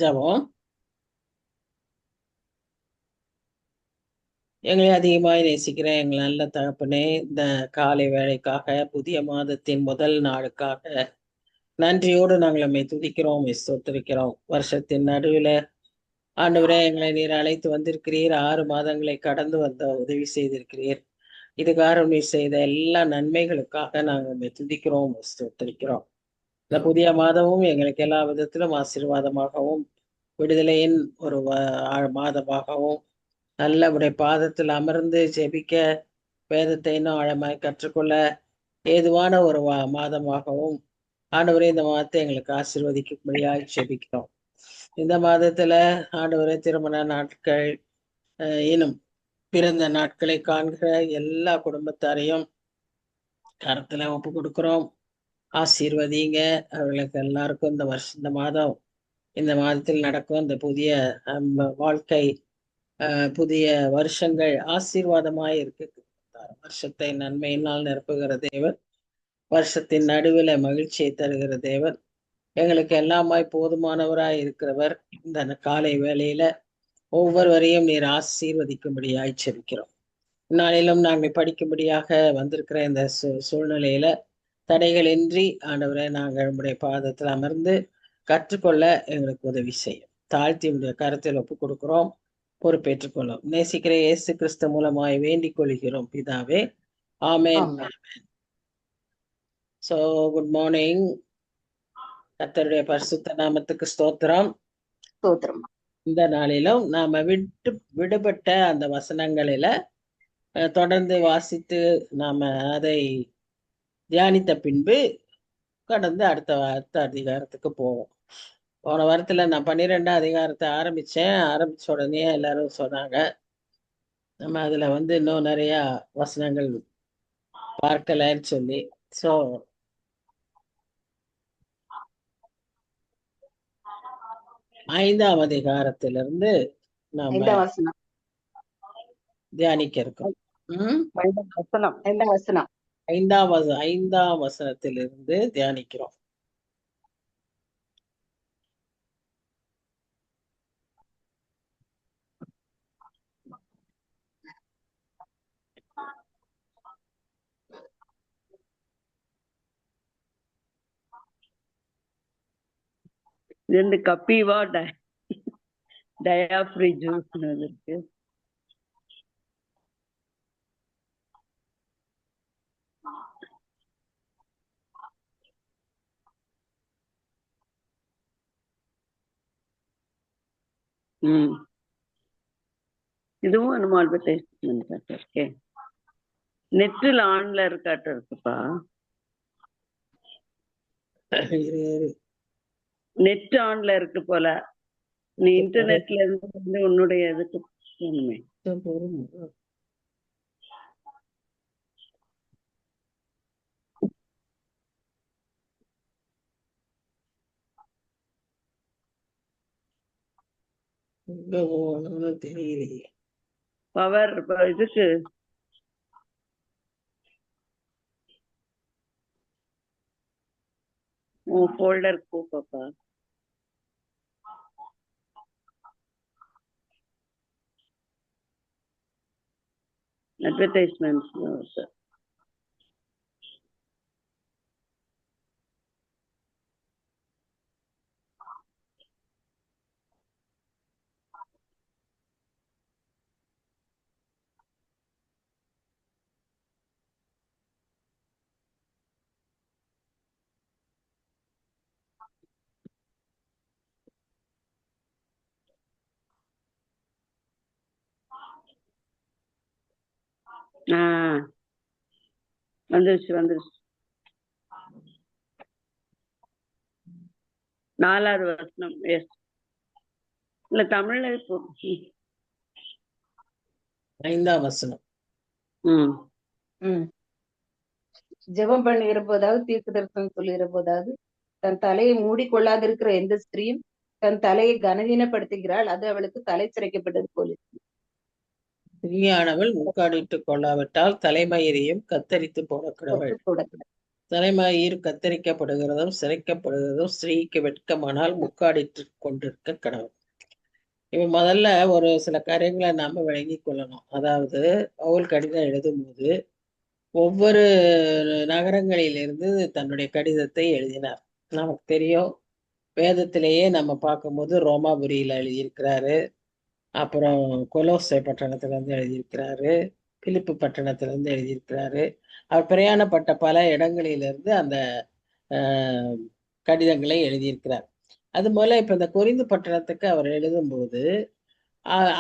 ஜெபம். எங்களை அதிகமாய் நேசிக்கிற எங்கள் நல்ல தகப்பனே, இந்த காலை வேளைக்காக, புதிய மாதத்தின் முதல் நாளுக்காக நன்றியோடு நாங்கள் உம்மை துதிக்கிறோம், ஸ்தோத்திரிக்கிறோம். வருஷத்தின் நடுவில் ஆண்டவரே, எங்களை நீர் அழைத்து வந்திருக்கிறீர். 6 மாதங்களை கடந்து வந்த உதவி செய்திருக்கிறீர். இதுகாரம் நீர் செய்த எல்லா நன்மைகளுக்காக நாங்கள் உம்மை துதிக்கிறோம், ஸ்தோத்திரிக்கிறோம். இந்த புதிய மாதமும் எங்களுக்கு எல்லா விதத்திலும் ஆசீர்வாதமாகவும் விடுதலையின் ஒரு மாதமாகவும் நல்ல உடைய பாதத்தில் அமர்ந்து ஜெபிக்க, வேதத்தை இன்னும் ஆழமாய் கற்றுக்கொள்ள ஏதுவான ஒரு மாதமாகவும் ஆண்டவரே இந்த மாதத்தை எங்களுக்கு ஆசீர்வதிக்கும்படியாய் ஜெபிக்கிறோம். இந்த மாதத்துல ஆண்டவரே திருமண நாட்கள் இன்னும் பிறந்த நாட்களை காண்கிற எல்லா குடும்பத்தாரையும் கரத்துல ஒப்பு கொடுக்கிறோம். ஆசீர்வதிங்க. அவர்களுக்கு எல்லாருக்கும் இந்த மாதத்தில் நடக்கும் இந்த புதிய வாழ்க்கை, புதிய வருஷங்கள் ஆசீர்வாதமாய் இருக்கு. வருஷத்தை நன்மையினால் நிரப்புகிற தேவன், வருஷத்தின் நடுவில் மகிழ்ச்சியை தருகிற தேவன், எங்களுக்கு எல்லாமாய் போதுமானவராய் இருக்கிறவர். இந்த காலை வேளையில ஒவ்வொருவரையும் நீர் ஆசீர்வதிக்கும்படியாய் செபிக்கிறோம். இந்நாளிலும் நாங்கள் படிக்கும்படியாக வந்திருக்கிற இந்த சூழ்நிலையில தடைகளின்றி ஆண்டவரை நாங்கள் உடைய பாதத்தில் அமர்ந்து கற்றுக்கொள்ள எங்களுக்கு உதவி செய்யும். தாழ்த்தி உடைய கருத்தில் ஒப்புக் கொடுக்கிறோம், பொறுப்பேற்றுக் கொள்ளும். நேசிக்கிற இயேசு கிறிஸ்து மூலமாய் வேண்டிக் கொள்கிறோம் பிதாவே, ஆமென். So good morning. கர்த்தருடைய பரிசுத்த நாமத்துக்கு ஸ்தோத்திரம். இந்த நாளிலும் நாம விடுபட்ட அந்த வசனங்களில தொடர்ந்து வாசித்து நாம அதை தியானித்த பின்பு கடந்து அடுத்த அதிகாரத்துக்கு போவோம். போன வாரத்துல நான் 12ஆம் அதிகாரத்தை ஆரம்பிச்ச உடனே எல்லாரும் சொன்னாங்க, நம்ம அதுல இன்னும் நிறைய வசனங்கள் பார்க்கலன்னு சொல்லி. சோ 5ஆம் அதிகாரத்திலிருந்து நாம தியானிக்க இருக்கோம். 5ஆம் வசனத்திலிருந்து தியானிக்கிறோம். ரெண்டு கப்பிவா டயாஃப்ரி ஜூஸ் இருக்கு. இதுவும் நம்ம அட்வர்டைஸ்மெண்ட் இருக்கு. நெட்டில் ஆன்ல இருக்காட்டு இருக்குப்பா. நெட் ஆன்ல இருக்கு போல. நீ இன்டர்நெட்ல இருந்து உன்னுடைய இதுக்கு போகணுமே. தெரியலையே. பவர் இதுக்கு ஃபோல்டர் பாப்பா. அட்வர்டைஸ்மெண்ட்ஸ் வந்துருச்சு. 4வது வசனம். எஸ், இல்ல தமிழ்ல இப்போ 5ஆம் வசனம். ஜெபம் பண்ணுகிற போதாவது, தீர்க்க தரிசனம் சொல்லுகிற போதாவது, தன் தலையை மூடிக்கொள்ளாதிருக்கிற எந்த ஸ்திரீயும் தன் தலையை கனவீனப்படுத்துகிறாள், அது அவளுக்கு தலை சிறைக்கப்பட்டது போல. ஸ்திரீயானவள் முக்காடிட்டுக் கொள்ளாவிட்டால் தலைமயிரையும் கத்தரித்து போடக்கூடாது. தலைமயிர் கத்தரிக்கப்படுகிறதும் சிரைக்கப்படுகிறதும் ஸ்திரீக்கு வெட்கமானால் முக்காடிட்டு கொண்டிருக்க கடவுள். இப்ப முதல்ல ஒரு சில காரியங்களை நாம விளங்கி கொள்ளணும். அதாவது பவுல் கடிதம் எழுதும்போது ஒவ்வொரு நகரங்களிலிருந்து தன்னுடைய கடிதத்தை எழுதினார். நமக்கு தெரியும், வேதத்திலேயே நம்ம பார்க்கும்போது ரோமாபுரியில எழுதியிருக்கிறாரு, அப்புறம் கொலோசை பட்டணத்துல இருந்து எழுதியிருக்கிறாரு, பிலிப்பு பட்டணத்துல இருந்து எழுதியிருக்கிறாரு. அவர் பிரயாணப்பட்ட பல இடங்களிலிருந்து அந்த கடிதங்களை எழுதியிருக்கிறார். அது போல இப்ப இந்த கொரிந்து பட்டணத்துக்கு அவர் எழுதும்போது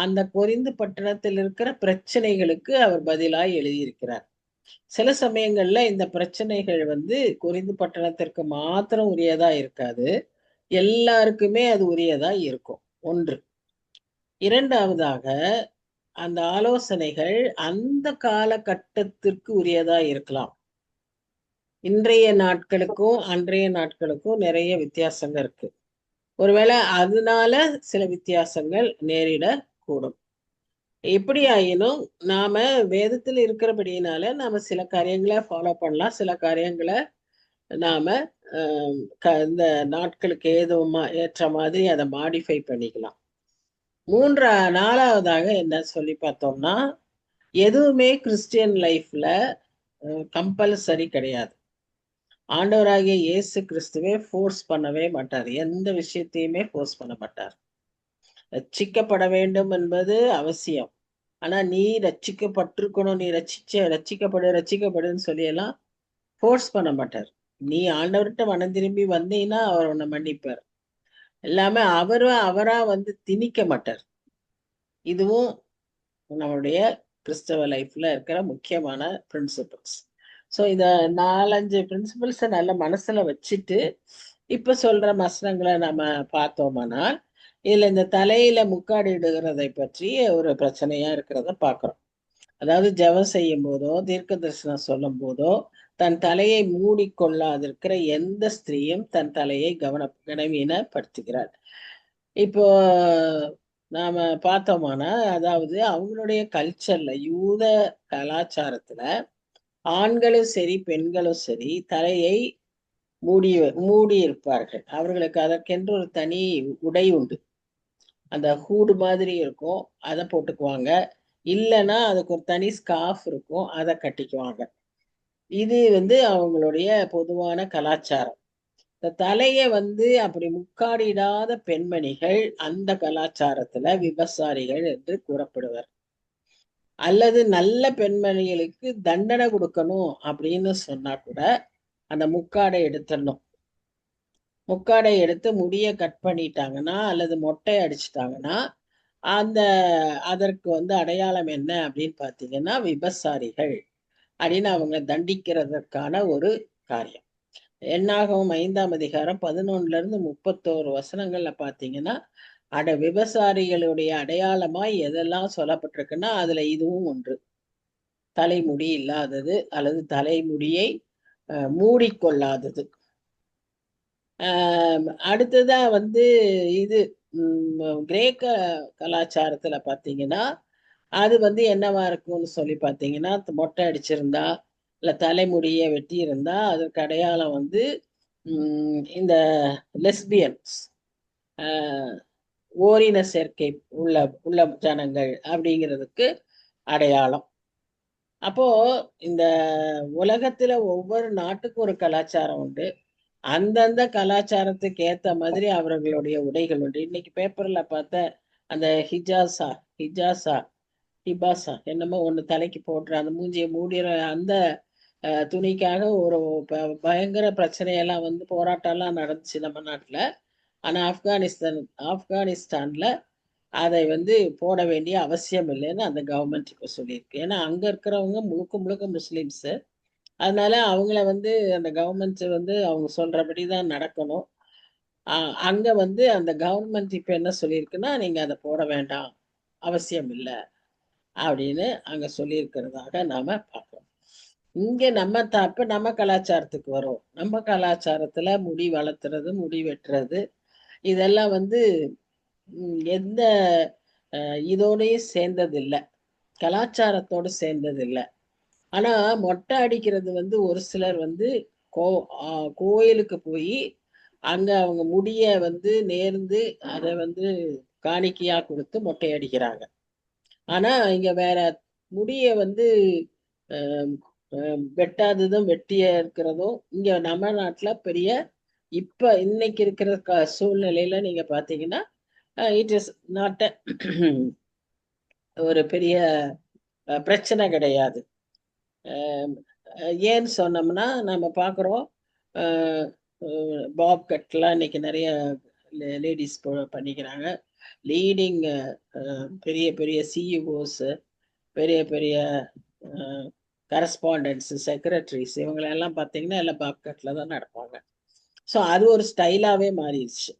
அந்த கொரிந்து பட்டணத்தில் இருக்கிற பிரச்சனைகளுக்கு அவர் பதிலாய் எழுதியிருக்கிறார். சில சமயங்கள்ல இந்த பிரச்சனைகள் கொரிந்து பட்டணத்திற்கு மாத்திரம் உரியதா இருக்காது, எல்லாருக்குமே அது உரியதா இருக்கும். ஒன்று. இரண்டாவதாக, அந்த ஆலோசனைகள் அந்த காலகட்டத்திற்கு உரியதா இருக்கலாம். இன்றைய நாட்களுக்கும் அன்றைய நாட்களுக்கும் நிறைய வித்தியாசங்க இருக்கு. ஒருவேளை அதனால சில வித்தியாசங்கள் நேரிடக்கூடும். எப்படி ஆயினும் நாம வேதத்தில் இருக்கிறபடியினால நாம சில காரியங்களை ஃபாலோ பண்ணலாம், சில காரியங்களை நாம இந்த நாட்களுக்கு ஏற்ற மாதிரி அதை மாடிஃபை பண்ணிக்கலாம். நாலாவதாக என்ன சொல்லி பார்த்தோம்னா, எதுவுமே கிறிஸ்டியன் லைஃப்ல கம்பல்சரி கிடையாது. ஆண்டவராகிய இயேசு கிறிஸ்துவே ஃபோர்ஸ் பண்ணவே மாட்டார், எந்த விஷயத்தையுமே ஃபோர்ஸ் பண்ண மாட்டார். ரட்சிக்கப்பட வேண்டும் என்பது அவசியம். ஆனா நீ ரட்சிக்கப்பட்டிருக்கணும், நீ ரட்சிக்கப்படுன்னு சொல்லி எல்லாம் ஃபோர்ஸ் பண்ண மாட்டார். நீ ஆண்டவர்கிட்ட மனம் திரும்பி வந்தீங்கன்னா அவர் உன்னை மன்னிப்பார். எல்லாமே அவரா திணிக்க மாட்டார். இதுவும் நம்மளுடைய கிறிஸ்தவ லைஃப்ல இருக்கிற முக்கியமான பிரின்சிபிள்ஸ். ஸோ இந்த 4-5 பிரின்சிபிள்ஸை நல்ல மனசுல வச்சுட்டு இப்ப சொல்ற வசனங்களை நம்ம பார்த்தோமானால், இதுல இந்த தலையில முக்காடிடுகிறதை பற்றி ஒரு பிரச்சனையா இருக்கிறத பார்க்கிறோம். அதாவது ஜெபம் செய்யும் போதோ தீர்க்க தரிசனம் சொல்லும் போதோ தன் தலையை மூடிக்கொள்ளாதிருக்கிற எந்த ஸ்திரீயும் தன் தலையை கனவீனப்படுத்துகிறாள். இப்போ நாம பார்த்தோமானா, அதாவது அவங்களுடைய கல்ச்சர்ல, யூத கலாச்சாரத்துல ஆண்களும் சரி பெண்களும் சரி தலையை மூடி இருப்பார்கள். அவர்களுக்கு அதற்கென்று ஒரு தனி உடை உண்டு. அந்த ஹூடு மாதிரி இருக்கும், அதை போட்டுக்குவாங்க. இல்லைன்னா அதுக்கு ஒரு தனி ஸ்கார்ஃப் இருக்கும், அதை கட்டிக்குவாங்க. இது அவங்களுடைய பொதுவான கலாச்சாரம். இந்த தலைய அப்படி முக்காடிடாத பெண்மணிகள் அந்த கலாச்சாரத்துல விபசாரிகள் என்று கூறப்படுவர். அல்லது நல்ல பெண்மணிகளுக்கு தண்டனை கொடுக்கணும் அப்படின்னு சொன்னா கூட அந்த முக்காடை எடுத்துடணும். முக்காடை எடுத்து முடிய கட் பண்ணிட்டாங்கன்னா அல்லது மொட்டை அடிச்சிட்டாங்கன்னா அதற்கு அடையாளம் என்ன அப்படின்னு பாத்தீங்கன்னா விபசாரிகள் அப்படின்னு அவங்க தண்டிக்கிறதற்கான ஒரு காரியம். என்னாகும் 5ஆம் அதிகாரம் 11 - 31 வசனங்கள்ல பாத்தீங்கன்னா, விபசாரிகளுடைய அடையாளமாய் எதெல்லாம் சொல்லப்பட்டிருக்குன்னா அதுல இதுவும் ஒன்று. தலைமுடி இல்லாதது அல்லது தலைமுடியை மூடிக்கொள்ளாதது. அடுத்ததா இது கிரேக்க கலாச்சாரத்துல பாத்தீங்கன்னா அது என்னவா இருக்கும்னு சொல்லி பாத்தீங்கன்னா, மொட்டை அடிச்சிருந்தா இல்ல தலைமுடியை வெட்டி இருந்தா அதற்கு அடையாளம் இந்த லெஸ்பியன்ஸ், ஓரின சேர்க்கை உள்ள ஜனங்கள் அப்படிங்கிறதுக்கு அடையாளம். அப்போ இந்த உலகத்துல ஒவ்வொரு நாட்டுக்கும் ஒரு கலாச்சாரம் உண்டு. அந்தந்த கலாச்சாரத்துக்கு ஏத்த மாதிரி அவர்களுடைய உடைகள் உண்டு. இன்னைக்கு பேப்பர்ல பார்த்த அந்த ஹிபாசா என்னமோ ஒண்ணு தலைக்கு போடுற அந்த மூஞ்சியை மூடிற அந்த துணிக்காக ஒரு பயங்கர பிரச்சனையெல்லாம் போராட்டம்லாம் நடந்துச்சு நம்ம நாட்டுல. ஆனா ஆப்கானிஸ்தான்ல அதை போட வேண்டிய அவசியம் இல்லைன்னு அந்த கவர்மெண்ட் இப்ப சொல்லியிருக்கு. ஏன்னா அங்க இருக்கிறவங்க முழுக்க முஸ்லிம்ஸ். அதனால அவங்கள அந்த கவர்மெண்ட் அவங்க சொல்றபடிதான் நடக்கணும். அங்க அந்த கவர்மெண்ட் இப்ப என்ன சொல்லியிருக்குன்னா, நீங்க அதை போட வேண்டாம், அவசியம் இல்லை அப்படின்னு அங்க சொல்லியிருக்கிறதாக நாம பார்க்கிறோம். இங்க நம்ம கலாச்சாரத்துக்கு வரும். நம்ம கலாச்சாரத்துல முடி வளர்த்துறது, முடி வெட்டுறது இதெல்லாம் எந்த இதோடையும் சேர்ந்தது இல்லை, கலாச்சாரத்தோடு சேர்ந்தது இல்லை. ஆனா மொட்டை அடிக்கிறது ஒரு சிலர் கோயிலுக்கு போய் அங்க அவங்க முடிய வந்து நேர்ந்து அதை வந்து காணிக்கையா கொடுத்து மொட்டை அடிக்கிறாங்க. ஆனா இங்க வேற முடிய வந்து வெட்டாததும் வெட்டிய இருக்கிறதும் இங்க நம்ம நாட்டுல பெரிய இப்ப இன்னைக்கு இருக்கிற சூழ்நிலையில நீங்க பாத்தீங்கன்னா இட் இஸ் நாட் ஒரு பெரிய பிரச்சனை கிடையாது. ஏன்னு சொன்னோம்னா நம்ம பார்க்குறோம் பாப் கட்லாம் இன்னைக்கு நிறைய லேடிஸ் பண்ணிக்கிறாங்க. லீடிங் பெரிய பெரிய சிஇஓஸ், பெரிய பெரிய கரஸ்பாண்டன்ஸ், செக்ரட்டரிஸ் இவங்களெல்லாம் பார்த்தீங்கன்னா எல்லாம் பாப் கட்டில் தான் நடப்பாங்க. ஸோ அது ஒரு ஸ்டைலாகவே மாறிடுச்சு.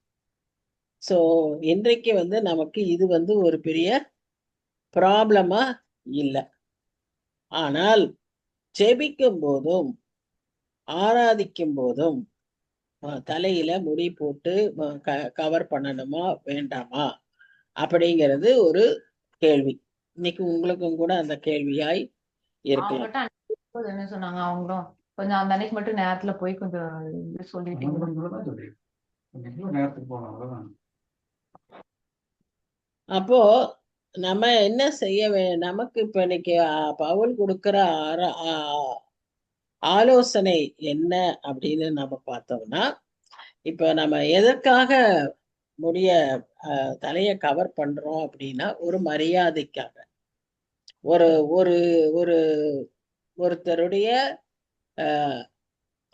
ஸோ இன்றைக்கு வந்து நமக்கு இது வந்து ஒரு பெரிய ப்ராப்ளமா இல்லை. ஆனால் ஜெபிக்கும் போதும் ஆராதிக்கும் போதும் தலையில முடி போட்டு கவர் பண்ணணுமா வேண்டாமா அப்படிங்கிறது ஒரு கேள்வி. இன்னைக்கு உங்களுக்கும் கூட அந்த கேள்வியாய் இருக்கலாம். என்ன சொன்னாங்க அவங்களும் கொஞ்சம் அந்த அன்னைக்கு மட்டும் நேரத்துல போய் கொஞ்சம் சொல்லிட்டீங்க. அப்போ நம்ம என்ன செய்ய நமக்கு இப்ப இன்னைக்கு பவுல் கொடுக்கிற ஆலோசனை என்ன அப்படின்னு நம்ம பார்த்தோம்னா, இப்ப நம்ம எதற்காக முடிய தலைய கவர் பண்றோம் அப்படின்னா ஒரு மரியாதைக்காக, ஒரு ஒரு ஒரு ஒருத்தருடைய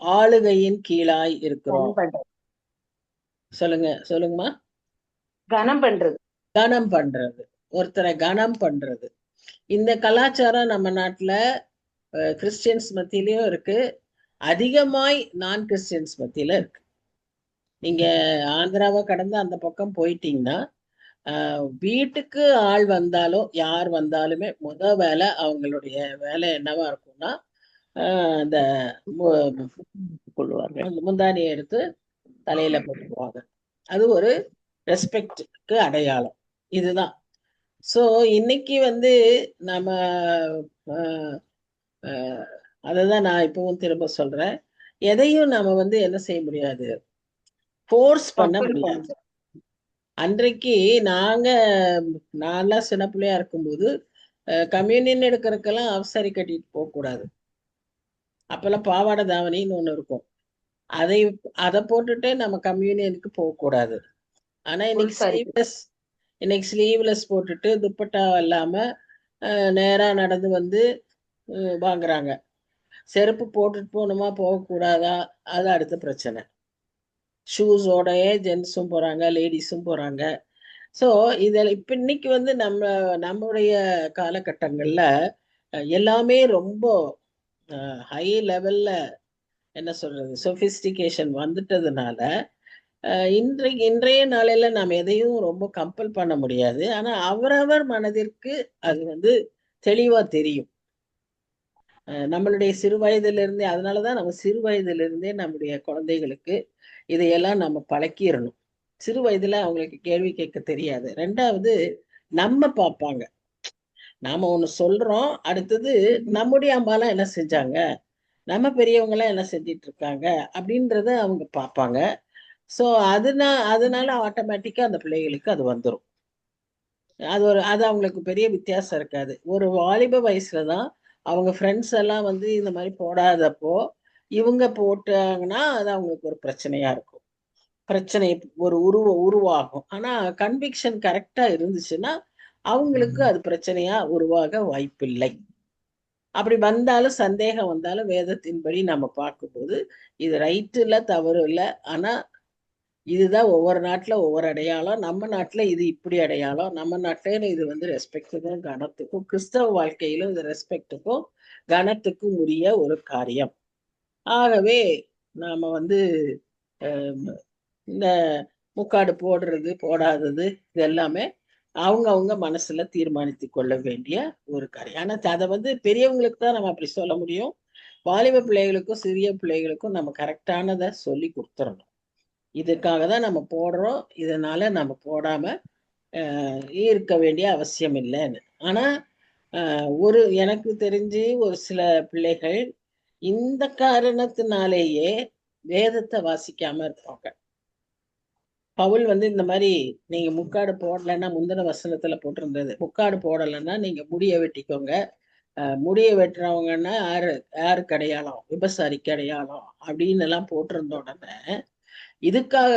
ஆளுகையின் கீழாய் இருக்கிறோம். சொல்லுங்கம்மா. கனம் பண்றது, ஒருத்தரை கனம் பண்றது. இந்த கலாச்சாரம் நம்ம நாட்டுல கிறிஸ்டியன்ஸ் மத்தியிலயும் இருக்கு, அதிகமாய் நான் கிறிஸ்டியன்ஸ் மத்தியில இருக்கு. நீங்க ஆந்திராவை கடந்து அந்த பக்கம் போயிட்டீங்கன்னா வீட்டுக்கு ஆள் வந்தாலும் யார் வந்தாலுமே வேலை அவங்களுடைய வேலை என்னவா இருக்கும்னா அந்த முந்தானியை எடுத்து தலையில போட்டுக்குவாங்க. அது ஒரு ரெஸ்பெக்டுக்கு அடையாளம். இதுதான். ஸோ இன்னைக்கு வந்து நம்ம அதுதான் நான் இப்பவும் திரும்ப சொல்றேன், எதையும் நாம வந்து என்ன செய்ய முடியாது, ஃபோர்ஸ் பண்ண முடியாது. அன்றைக்கு நான்லாம் சின்ன பிள்ளையா இருக்கும்போது கம்யூனியன் எடுக்கிறதுக்கெல்லாம் அவசரி கட்டிட்டு போகக்கூடாது. அப்பெல்லாம் பாவாடை தாவணின்னு ஒண்ணு இருக்கும், அதை போட்டுட்டு நம்ம கம்யூனியனுக்கு போகக்கூடாது. ஆனா இன்னைக்கு ஸ்லீவ்லெஸ் போட்டுட்டு துப்பட்டா இல்லாம நேரா நடந்து வந்து வாங்குறாங்க. செருப்பு போட்டுட்டு போகணுமா போகக்கூடாதா அது அடுத்த பிரச்சனை. ஷூஸோடயே ஜென்ஸும் போறாங்க, லேடிஸும் போறாங்க. ஸோ இதில் இப்போ இன்னைக்கு வந்து நம்முடைய காலகட்டங்கள்ல எல்லாமே ரொம்ப ஹை லெவல்ல என்ன சொல்றது சொபிஸ்டிகேஷன் வந்துட்டதுனால இன்றைய நாளையில நாம் எதையும் ரொம்ப கம்பல் பண்ண முடியாது. ஆனா அவரவர் மனதிற்கு அது வந்து தெளிவா தெரியும். நம்மளுடைய சிறு வயதிலிருந்தே, அதனாலதான் நம்ம சிறு வயதிலிருந்தே நம்முடைய குழந்தைகளுக்கு இதையெல்லாம் நம்ம பழக்கிடணும். சிறு வயதுல அவங்களுக்கு கேள்வி கேட்க தெரியாது. ரெண்டாவது நம்ம பார்ப்பாங்க, நாம ஒண்ணு சொல்றோம், அடுத்தது நம்முடைய அம்மாலாம் என்ன செஞ்சாங்க, நம்ம பெரியவங்க எல்லாம் என்ன செஞ்சிட்டு இருக்காங்க அப்படின்றத அவங்க பார்ப்பாங்க. ஸோ அதனால ஆட்டோமேட்டிக்கா அந்த பிள்ளைகளுக்கு அது வந்துடும். அது அவங்களுக்கு பெரிய வித்தியாசம் இருக்காது. ஒரு வாலிப வயசுலதான் அவங்க ஃப்ரெண்ட்ஸ் எல்லாம் வந்து இந்த மாதிரி போடாதப்போ இவங்க போட்டாங்கன்னா அது அவங்களுக்கு ஒரு பிரச்சனையா இருக்கும். பிரச்சனை ஒரு உருவாகும். ஆனா கன்விக்ஷன் கரெக்டா இருந்துச்சுன்னா அவங்களுக்கு அது பிரச்சனையா உருவாக வாய்ப்பில்லை. அப்படி வந்தாலும் சந்தேகம் வந்தாலும் வேதத்தின்படி நம்ம பார்க்கும்போது இது ரைட்டு இல்லை, தவறு இல்லை. ஆனா இதுதான் ஒவ்வொரு நாட்டுல ஒவ்வொரு அடையாளம். நம்ம நாட்டுல இது இப்படி அடையாளம். நம்ம நாட்டுல இது வந்து ரெஸ்பெக்டுக்கும் கனத்துக்கும், கிறிஸ்தவ வாழ்க்கையிலும் இது ரெஸ்பெக்டுக்கும் கனத்துக்கும் உரிய ஒரு காரியம். ஆகவே நாம வந்து இந்த முக்காடு போடுறது போடாதது இது எல்லாமே அவங்க மனசுல தீர்மானித்து கொள்ள வேண்டிய ஒரு காரியம். ஆனா அதை வந்து பெரியவங்களுக்கு தான் நம்ம அப்படி சொல்ல முடியும். வாலிப பிள்ளைகளுக்கும் சிறிய பிள்ளைகளுக்கும் நம்ம கரெக்டானதை சொல்லி கொடுத்துடணும். இதுக்காக தான் நம்ம போடுறோம், இதனால நம்ம போடாம இருக்க வேண்டிய அவசியம் இல்லைன்னு. ஆனா எனக்கு தெரிஞ்சு ஒரு சில பிள்ளைகள் இந்த காரணத்தினாலேயே வேதத்தை வாசிக்காம இருப்பாங்க. பவுல் வந்து இந்த மாதிரி நீங்க முக்காடு போடலைன்னா, முந்தின வசனத்துல போட்டிருந்தது, முக்காடு போடலைன்னா நீங்க முடிய வெட்டிக்கோங்க. முடிய வெட்டுறவங்கன்னா யாருக்கு அடையாளம்? விபசாரிக்கு அடையாளம் அப்படின்னு எல்லாம் போட்டிருந்த உடனே இதுக்காக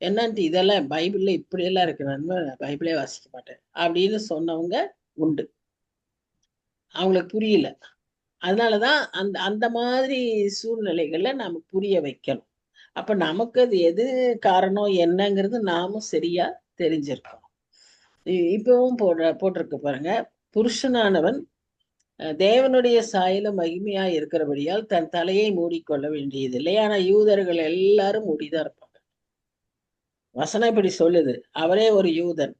என்னன்ட்டு இதெல்லாம் பைபிள்ல இப்படி எல்லாம் இருக்கு, நான் பைபிளே வாசிக்க மாட்டேன் அப்படின்னு சொன்னவங்க உண்டு. அவங்களுக்கு புரியல. அதனாலதான் அந்த அந்த மாதிரி சூழ்நிலைகள்ல நாம புரிய வைக்கணும். அப்ப நமக்கு அது எது காரணம் என்னங்கிறது நாமும் சரியா தெரிஞ்சிருக்கோம். இப்பவும் போட்டிருக்கு பாருங்க, புருஷனானவன் தேவனுடைய சாயல மகிமையா இருக்கிறபடியால் தன் தலையை மூடிக்கொள்ள வேண்டியதில்லை. ஆனா யூதர்கள் எல்லாரும் மூடிதான் இருப்பாங்க. வசனம் இப்படி சொல்லுது, அவரே ஒரு யூதன்.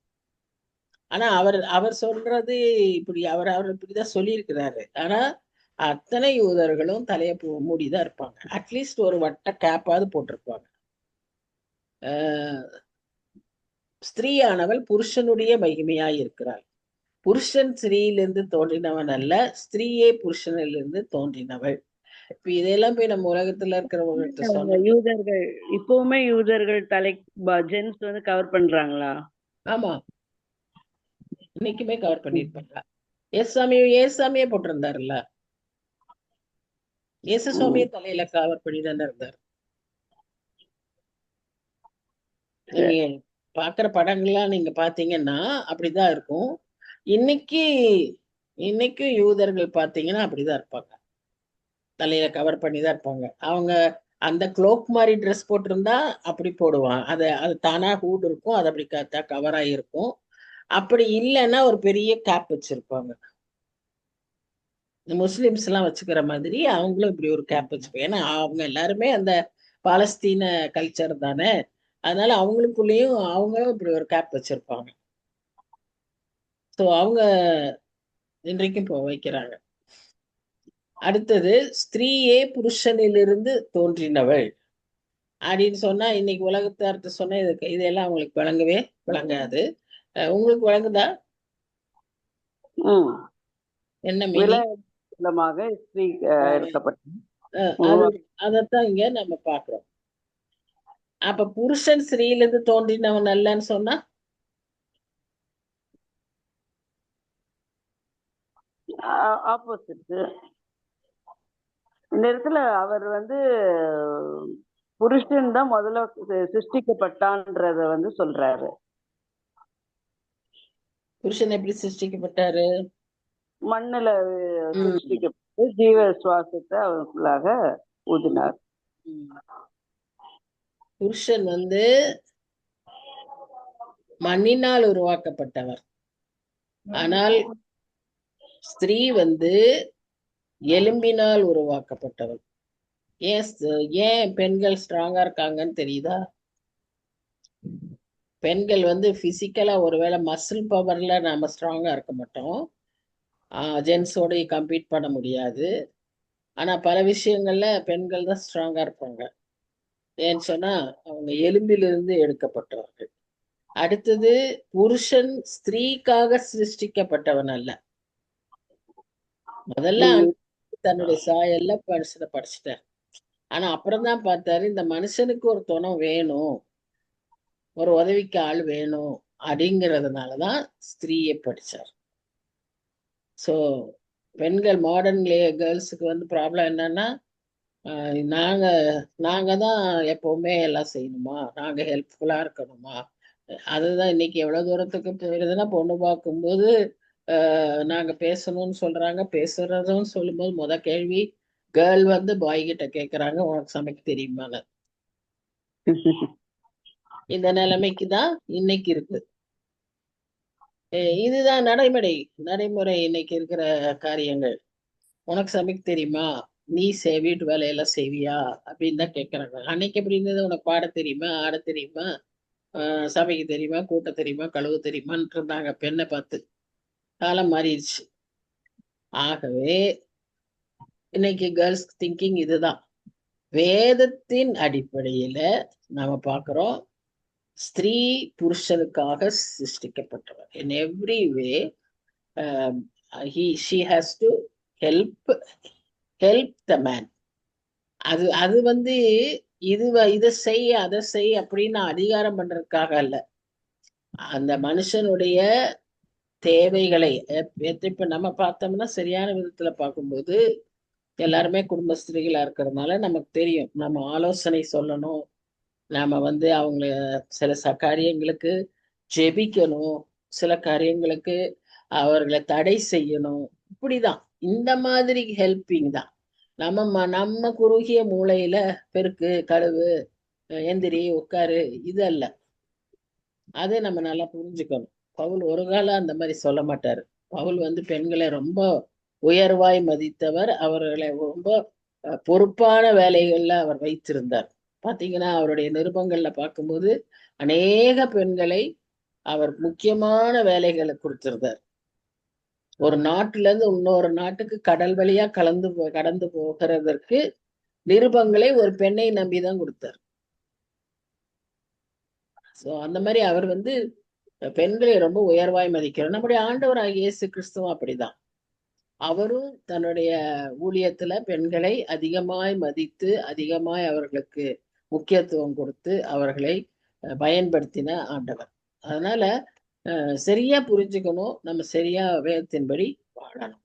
ஆனா அவர் அவர் சொல்றது இப்படி, அவர் இப்படிதான் சொல்லியிருக்கிறாரு. ஆனா அத்தனை யூதர்களும் தலையை மூடிதான் இருப்பாங்க. அட்லீஸ்ட் ஒரு வட்ட கேப்பாவது போட்டிருப்பாங்க. ஸ்திரீயானவள் புருஷனுடைய மகிமையாய் இருக்கிறாள். புருஷன் ஸ்திரீயிலிருந்து தோன்றினவன் அல்ல, ஸ்திரீயே புருஷனிலிருந்து தோன்றினவள். இப்ப இதெல்லாம் போய் நம்ம உலகத்துல இருக்கிறவங்கள்ட்ட சொன்ன, யூதர்கள் இப்பவுமே யூதர்கள் ஜென்ஸ் வந்து கவர் பண்றாங்களா? ஆமா, இன்னைக்குமே கவர் பண்ணிருப்பாங்க. ஏசாமியே போட்டிருந்தாருல்ல, சுவாமியே தலையில கவர் பண்ணி தானே இருந்தார். நீங்க பாக்குற படங்கள்லாம் நீங்க பாத்தீங்கன்னா அப்படிதான் இருக்கும். இன்னைக்கும் யூதர்கள் பாத்தீங்கன்னா அப்படிதான் இருப்பாங்க, தலையில கவர் பண்ணி தான் இருப்பாங்க. அவங்க அந்த க்ளோக் மாதிரி ட்ரெஸ் போட்டிருந்தா அப்படி போடுவான், அது தானா ஹூட் இருக்கும், அது அப்படி கவர் ஆகிருக்கும். அப்படி இல்லைன்னா ஒரு பெரிய கேப் வச்சிருப்பாங்க. முஸ்லிம்ஸ் எல்லாம் வச்சுக்கிற மாதிரி அவங்களும் இப்படி ஒரு கேப் வச்சுப்பாங்க. ஏன்னா அவங்க எல்லாருமே அந்த பாலஸ்தீன கல்ச்சர் தானே, அதனால அவங்களுக்குள்ளேயும் அவங்களும் இப்படி ஒரு கேப் வச்சிருப்பாங்க. ஸோ அவங்க இன்றைக்கும் வைக்கிறாங்க. அடுத்தது, ஸ்திரீயே புருஷனிலிருந்து தோன்றினவள் அப்படின்னு சொன்னா, இன்னைக்கு உலகத்தார்ட்ட சொன்னா இதெல்லாம் அவங்களுக்கு விளங்கவே விளங்காது. உங்களுக்கு விளங்குதா? என்ன மூலமாக ஸ்திரீ அதத்தான் இங்க நம்ம பாக்குறோம். அப்ப புருஷன் ஸ்திரீயிலிருந்து தோன்றினவன் அல்லன்னு சொன்னா ஆப்போசிட். இந்த இடத்துல அவர் வந்து புருஷன் தான் முதல்ல சிருஷ்டிக்கப்பட்டான்றத வந்து சொல்றாரு. புருஷன் எப்படி சிருஷ்டிக்கப்பட்டாரு? மண்ணுல சிருஷ்டிக்கப்பட்டு ஜீவ சுவாசத்தை அவருக்குள்ளாக ஊதினார். புருஷன் வந்து மண்ணினால் உருவாக்கப்பட்டவர். ஆனால் ஸ்திரீ வந்து எலும்பினால் உருவாக்கப்பட்டவர். ஏன் பெண்கள் ஸ்ட்ராங்கா இருக்காங்கன்னு தெரியுதா? பெண்கள் வந்து பிசிக்கலா ஒருவேளை மசில் பவர்ல நாம ஸ்ட்ராங்கா இருக்க மாட்டோம், ஜென்ஸோட கம்பீட் பண்ண முடியாது. ஆனா பல விஷயங்கள்ல பெண்கள் தான் ஸ்ட்ராங்கா இருப்பாங்க. ஏன்னு சொன்னா அவங்க எலும்பிலிருந்து எடுக்கப்பட்டவர்கள். அடுத்தது, புருஷன் ஸ்திரீக்காக சிருஷ்டிக்கப்பட்டவன் அல்ல. முதல்ல தன்னுடைய சாயல்ல மனுஷனை படைச்சிட்டார். ஆனா அப்புறம் தான் பார்த்தாரு, இந்த மனுஷனுக்கு ஒரு துணை வேணும், ஒரு உதவிக்கு ஆள் வேணும் அப்படிங்கிறதுனாலதான் ஸ்திரீயை படிச்சார். ஸோ பெண்கள் மாடர்ன் கேர்ள்ஸுக்கு வந்து ப்ராப்ளம் என்னன்னா, நாங்க தான் எப்பவுமே எல்லாம் செய்யணுமா, நாங்க ஹெல்ப்ஃபுல்லா இருக்கணுமா. அதுதான் இன்னைக்கு எவ்வளவு தூரத்துக்கு போயிருதுன்னா, பொண்ணு பார்க்கும்போது நாங்க பேசணும்னு சொல்றாங்க. பேசுறதும் சொல்லும்போது கேள்வி கேர்ள் வந்து பாய் கிட்ட கேக்குறாங்க, உனக்கு சமைக்க தெரியுமான்னு. இந்த நிலைமைக்கு தான் இன்னைக்கு இருக்கு. இதுதான் நடைமுறை இன்னைக்கு இருக்கிற காரியங்கள். உனக்கு சமைக்க தெரியுமா, நீ வீட்டு வேலையெல்லாம் செய்வியா அப்படின்னு தான் கேட்கறாங்க. அன்னைக்கு எப்படி இருந்தது, உனக்கு பாட தெரியுமா, ஆட தெரியுமா, சமைக்க தெரியுமா, கூட்ட தெரியுமா, கழுவு தெரியுமான்னு இருந்தாங்க பெண்ணை பார்த்து. காலம் மாறிடுச்சு. ஆகவே இன்னைக்கு கேர்ள்ஸ் திங்கிங் இதுதான். வேதத்தின் அடிப்படையில நாம பார்க்கிறோம், ஸ்திரீ புருஷனுக்காக சிருஷ்டிக்கப்பட்டவர். In every way she has to help the man. அது அது வந்து இதை செய் அதை செய் அப்படின்னு அதிகாரம் பண்றதுக்காக அல்ல. அந்த மனுஷனுடைய தேவைகளை இப்ப நம்ம பார்த்தோம்னா சரியான விதத்துல பார்க்கும்போது எல்லாருமே குடும்ப ஸ்திரீகளா இருக்கிறதுனால நமக்கு தெரியும். நம்ம ஆலோசனை சொல்லணும், நாம வந்து அவங்கள சில காரியங்களுக்கு ஜெபிக்கணும், சில காரியங்களுக்கு அவர்களை தடை செய்யணும். இப்படிதான், இந்த மாதிரி ஹெல்பிங் தான். நம்ம குறுகிய மூளையில பெருக்கு, கழுவு, எந்திரி, உட்காரு, இது அல்ல. அதை நம்ம நல்லா புரிஞ்சுக்கணும். பவுல் ஒரு காலம் அந்த மாதிரி சொல்ல மாட்டாரு. பவுல் வந்து பெண்களை ரொம்ப உயர்வாய் மதித்தவர். அவர்களை ரொம்ப பொறுப்பான வேலைகள்ல அவர் வைத்திருந்தார். பாத்தீங்கன்னா அவருடைய நிருபங்கள்ல பார்க்கும்போது அநேக பெண்களை அவர் முக்கியமான வேலைகளை கொடுத்திருந்தார். ஒரு நாட்டுல இருந்து இன்னொரு நாட்டுக்கு கடல் வழியா கடந்து போகிறதற்கு நிருபங்களை ஒரு பெண்ணை நம்பிதான் கொடுத்தார். சோ அந்த மாதிரி அவர் வந்து பெண்களை ரொம்ப உயர்வாய் மதிக்கிறார். நம்முடைய ஆண்டவராகிய இயேசு கிறிஸ்துவும் அப்படிதான். அவரும் தன்னுடைய ஊழியத்துல பெண்களை அதிகமாய் மதித்து அதிகமாய் அவர்களுக்கு முக்கியத்துவம் கொடுத்து அவர்களை பயன்படுத்தின ஆண்டவர். அதனால சரியா புரிஞ்சுக்கணும், நம்ம சரியா வேதத்தின்படி வாழணும்.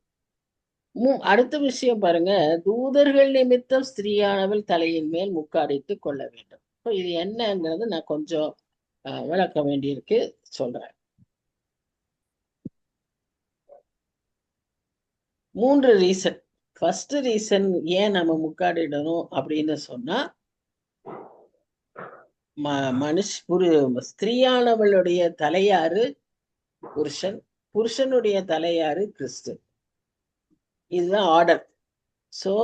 அடுத்த விஷயம் பாருங்க, தூதர்கள் நிமித்தம் ஸ்திரீயானவள் தலையின் மேல் முக்காடிட்டு கொள்ள வேண்டும். இது என்னங்கிறது நான் கொஞ்சம் விளக்க வேண்டியிருக்கு, சொல்றேன். 3 ரீசன். ஃபர்ஸ்ட் ரீசன் ஏன் நம்ம முக்காடிடணும் அப்படின்னு சொன்னா, ஸ்திரீயானவளுடைய தலையாரு புருஷன், புருஷனுடைய தலையாரு கிறிஸ்து. இதுதான் ஆர்டர். சோ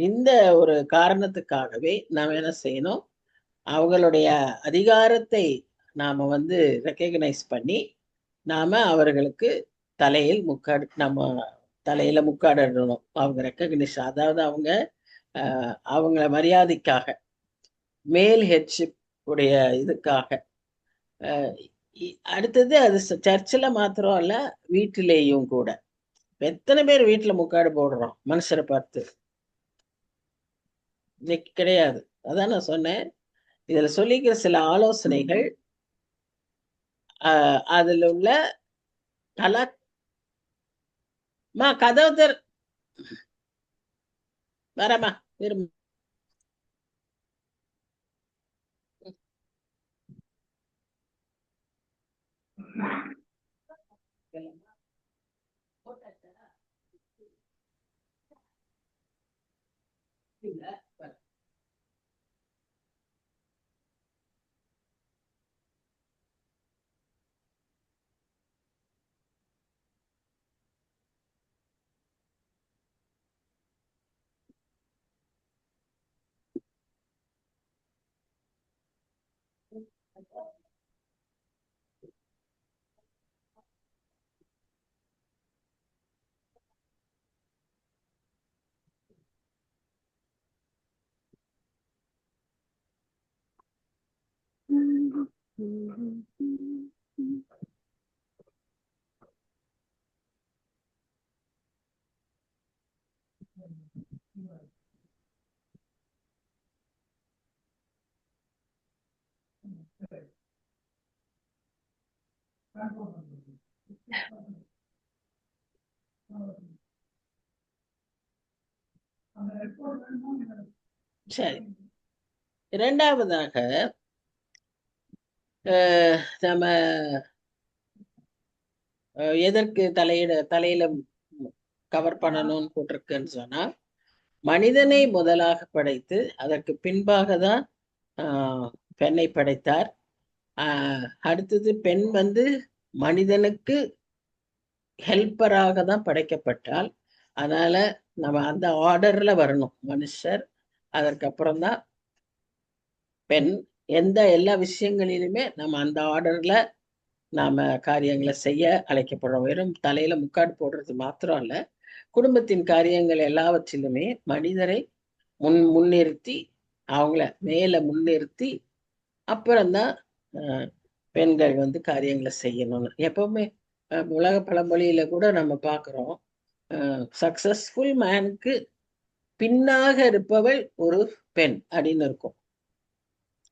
இந்த ஒரு காரணத்துக்காகவே நாம என்ன செய்யணும், அவங்களுடைய அதிகாரத்தை நாம வந்து ரெக்கக்னைஸ் பண்ணி நாம அவர்களுக்கு நம்ம தலையில முக்காடிடணும். அவங்க ரெக்கக்னிஷன், அதாவது அவங்கள மரியாதைக்காக, மேல் ஹெட்ஷிப் உடைய இதுக்காக. அடுத்தது அது சர்ச்சில் மாத்திரம் இல்ல, வீட்டிலேயும் கூட. எத்தனை பேர் வீட்டுல முக்காடு போடுறோம் மனுஷரை பார்த்து? இன்னைக்கு கிடையாது. அதான் நான் சொன்னேன், இதுல சொல்லிக்கிற சில ஆலோசனைகள் அதுல உள்ள கதவு வரமா விரும்ப சரி. இரண்டாவதாக நம்ம எதற்கு தலையில கவர் பண்ணணும்னு போட்டிருக்குன்னு சொன்னா, மனிதனை முதலாக படைத்து அதற்கு பின்பாக தான் பெண்ணை படைத்தார். அடுத்தது பெண் வந்து மனிதனுக்கு ஹெல்ப்பராக தான் படைக்கப்பட்டால். அதனால நம்ம அந்த ஆர்டர்ல வரணும். மனுஷர், அதற்கப்புறம் தான் பெண். எல்லா விஷயங்களிலுமே நம்ம அந்த ஆர்டர்ல நாம காரியங்களை செய்ய அழைக்கப்படுறோம். வெறும் தலையில முக்காடு போடுறது மாத்திரம் அல்ல, குடும்பத்தின் காரியங்கள் எல்லாவற்றிலுமே மனிதரை முன்னிறுத்தி, அவங்கள மேல முன்னிறுத்தி அப்புறம்தான் பெண்கள் வந்து காரியங்களை செய்யணும்னு. எப்பவுமே உலக பழமொழியில கூட நம்ம பார்க்குறோம், சக்சஸ்ஃபுல் மேனுக்கு பின்னாக இருப்பவள் ஒரு பெண் அப்படின்னு இருக்கும்.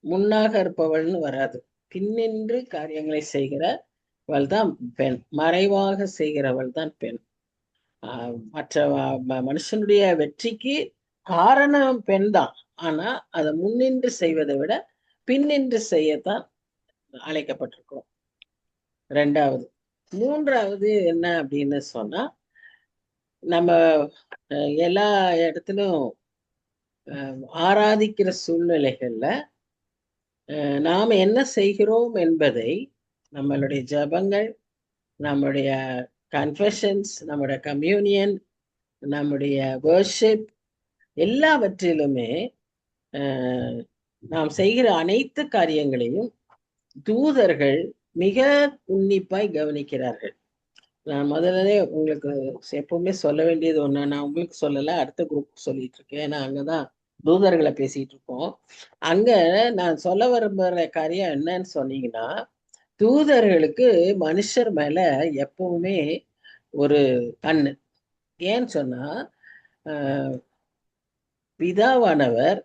முன்னாக இருப்பவள்னு வராது. பின்னின்று காரியங்களை செய்கிறவள் தான் பெண். மறைவாக செய்கிறவள் தான் பெண். மற்ற மனுஷனுடைய வெற்றிக்கு காரணம் பெண் தான். ஆனா அதை முன்னின்று செய்வதை விட பின்னின்று செய்யத்தான் அழைக்கப்பட்டிருக்கிறோம். ரெண்டாவது. மூன்றாவது என்ன அப்படின்னு சொன்னா, நம்ம எல்லா இடத்திலும் ஆராதிக்கிற சூழ்நிலைகள்ல நாம் என்ன செய்கிறோம் என்பதை நம்மளுடைய ஜபங்கள், நம்முடைய கன்ஃபெஷன்ஸ், நம்முடைய கம்யூனியன், நம்முடைய வர்ஷிப் எல்லாவற்றிலுமே நாம் செய்கிற அனைத்து காரியங்களையும் தூதர்கள் மிக உன்னிப்பாய் கவனிக்கிறார்கள். நான் முதல்ல உங்களுக்கு எப்பவுமே சொல்ல வேண்டியது ஒண்ணு, நான் உங்களுக்கு சொல்லல, அடுத்த குரூப் சொல்லிட்டு இருக்கேன். ஏன்னா அங்கதான் தூதர்களை பேசிட்டு இருக்கோம். அங்க நான் சொல்ல விரும்புற காரியம் என்னன்னு சொன்னீங்கன்னா, தூதர்களுக்கு மனுஷர் மேல எப்பவுமே ஒரு கண்ணு. ஏன்னு சொன்னா, பிதாவானவர்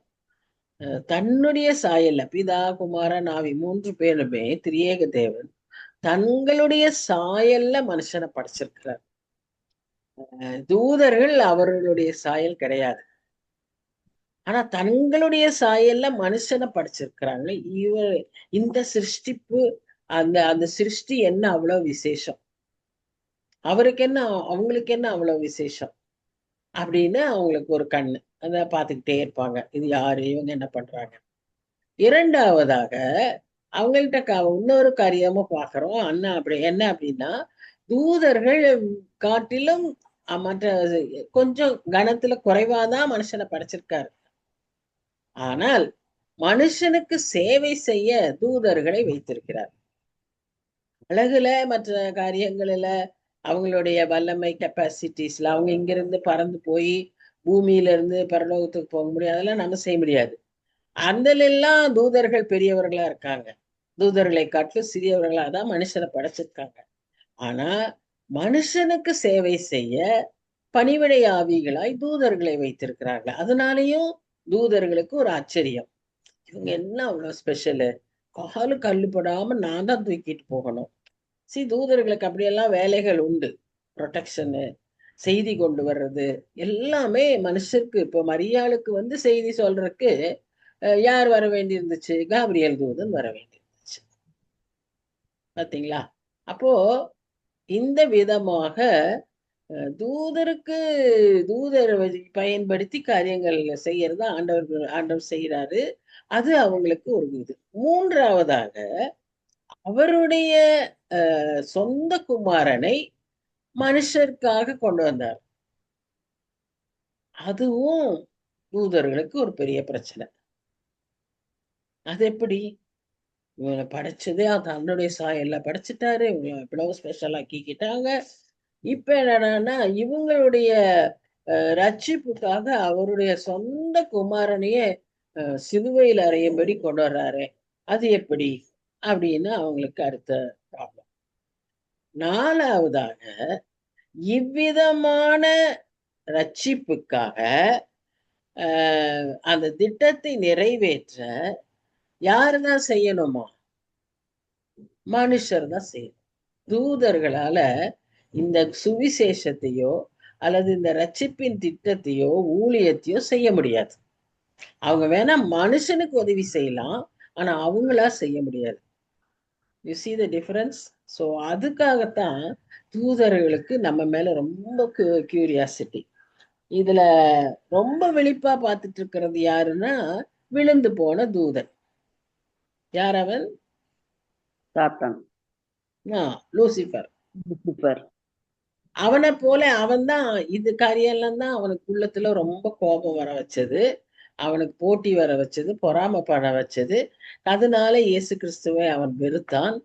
தன்னுடைய சாயல்ல, பிதா குமாரன் ஆவி 3 பேருமே திரியேக தேவன் தங்களுடைய சாயல்ல மனுஷனை படைச்சிருக்கிறார். தூதர்கள் அவர்களுடைய சாயல் கிடையாது. ஆனா தங்களுடைய சாயல்ல மனுஷனை படைச்சிருக்கிறாங்க. இந்த சிருஷ்டிப்பு, அந்த அந்த சிருஷ்டி என்ன அவ்வளவு விசேஷம், அவருக்கு என்ன, அவங்களுக்கு என்ன அவ்வளவு விசேஷம் அப்படின்னு அவங்களுக்கு ஒரு கண்ணு. அதை பார்த்துக்கிட்டே இருப்பாங்க. இது யாரு, இவங்க என்ன பண்றாங்க. இரண்டாவதாக அவங்கள்ட்ட இன்னொரு காரியமும் பாக்குறோம். அண்ணா அப்படி என்ன அப்படின்னா, தூதர்கள் காட்டிலும் மற்ற கொஞ்சம் கணத்துல குறைவாதான் மனுஷனை படைச்சிருக்காரு. ஆனால் மனுஷனுக்கு சேவை செய்ய தூதர்களை வைத்திருக்கிறார். அழகுல மற்ற காரியங்கள்ல அவங்களுடைய வல்லமை கெப்பாசிட்டிஸ்ல அவங்க இங்கிருந்து பறந்து போய் பூமியில இருந்து பரலோகத்துக்கு போக முடியாது, அதெல்லாம் நம்ம செய்ய முடியாது. அதுல எல்லாம் தூதர்கள் பெரியவர்களா இருக்காங்க. தூதர்களை காட்டிலும் சிறியவர்களா தான் மனுஷனை படைச்சிருக்காங்க. ஆனா மனுஷனுக்கு சேவை செய்ய பணிவிடை ஆவிகளாய் தூதர்களை வைத்திருக்கிறார்கள். அதனாலேயும் தூதர்களுக்கு ஒரு ஆச்சரியம், இவங்க என்ன அவ்வளவு ஸ்பெஷலு, காலு கல்லுப்படாம நான் தான் தூக்கிட்டு போகணும். தூதர்களுக்கு அப்படியெல்லாம் வேலைகள் உண்டு. ப்ரொடெக்ஷனு, செய்தி கொண்டு வர்றது எல்லாமே மனுஷருக்கு. இப்போ மரியாளுக்கு வந்து செய்தி சொல்றதுக்கு யார் வர வேண்டி இருந்துச்சு? காபிரியல் தூதன் வர வேண்டி இருந்துச்சு. பாத்தீங்களா? அப்போ இந்த விதமாக தூதர் பயன்படுத்தி காரியங்கள் செய்யறது ஆண்டவர் செய்யறாரு. அது அவங்களுக்கு ஒரு இது. மூன்றாவதாக அவருடைய சொந்த குமாரனை மனுஷருக்காக கொண்டு வந்தார். அதுவும் தூதர்களுக்கு ஒரு பெரிய பிரச்சனை. அது எப்படி? இவனை படைச்சதே தன்னுடைய சாயல்ல படைச்சிட்டாரு, இவங்க எவ்வளவு ஸ்பெஷல் ஆக்கிக்கிட்டாங்க. இப்ப என்னன்னா இவங்களுடைய ரட்சிப்புக்காக அவருடைய சொந்த குமாரனையே சிலுவையில் அறையும்படி கொண்டு வர்றாரு. அது எப்படி அப்படின்னு அவங்களுக்கு அடுத்த ப்ராப்ளம். நாலாவதாக இவ்விதமான ரட்சிப்புக்காக அந்த திட்டத்தை நிறைவேற்ற யாருதான் செய்யணுமா? மனுஷர் தான் செய்யணும். தூதர்களால இந்த சுவிசேஷத்தையோ அல்லது இந்த ரட்சிப்பின் திட்டத்தையோ ஊழியத்தையோ செய்ய முடியாது. அவங்க வேணா மனுஷனுக்கு உதவி செய்யலாம், ஆனா அவங்களா செய்ய முடியாது. You see the difference? So அதுக்காகத்தான் தூதர்களுக்கு நம்ம மேல ரொம்ப கியூரியாசிட்டி. இதுல ரொம்ப வெளிப்பா பார்த்துட்டு இருக்கிறது யாருன்னா, விழுந்து போன தூதன். யார் அவன்? சாத்தான், லூசிபர். அவனை போல அவன் தான் இது காரியெல்லாம் தான் அவனுக்கு உள்ளத்துல ரொம்ப கோபம் வர வச்சது, அவனுக்கு போட்டி வர வச்சது, பொறாமப்பட வச்சது. அதனால இயேசு கிறிஸ்துவை அவன் வெறுத்தான்.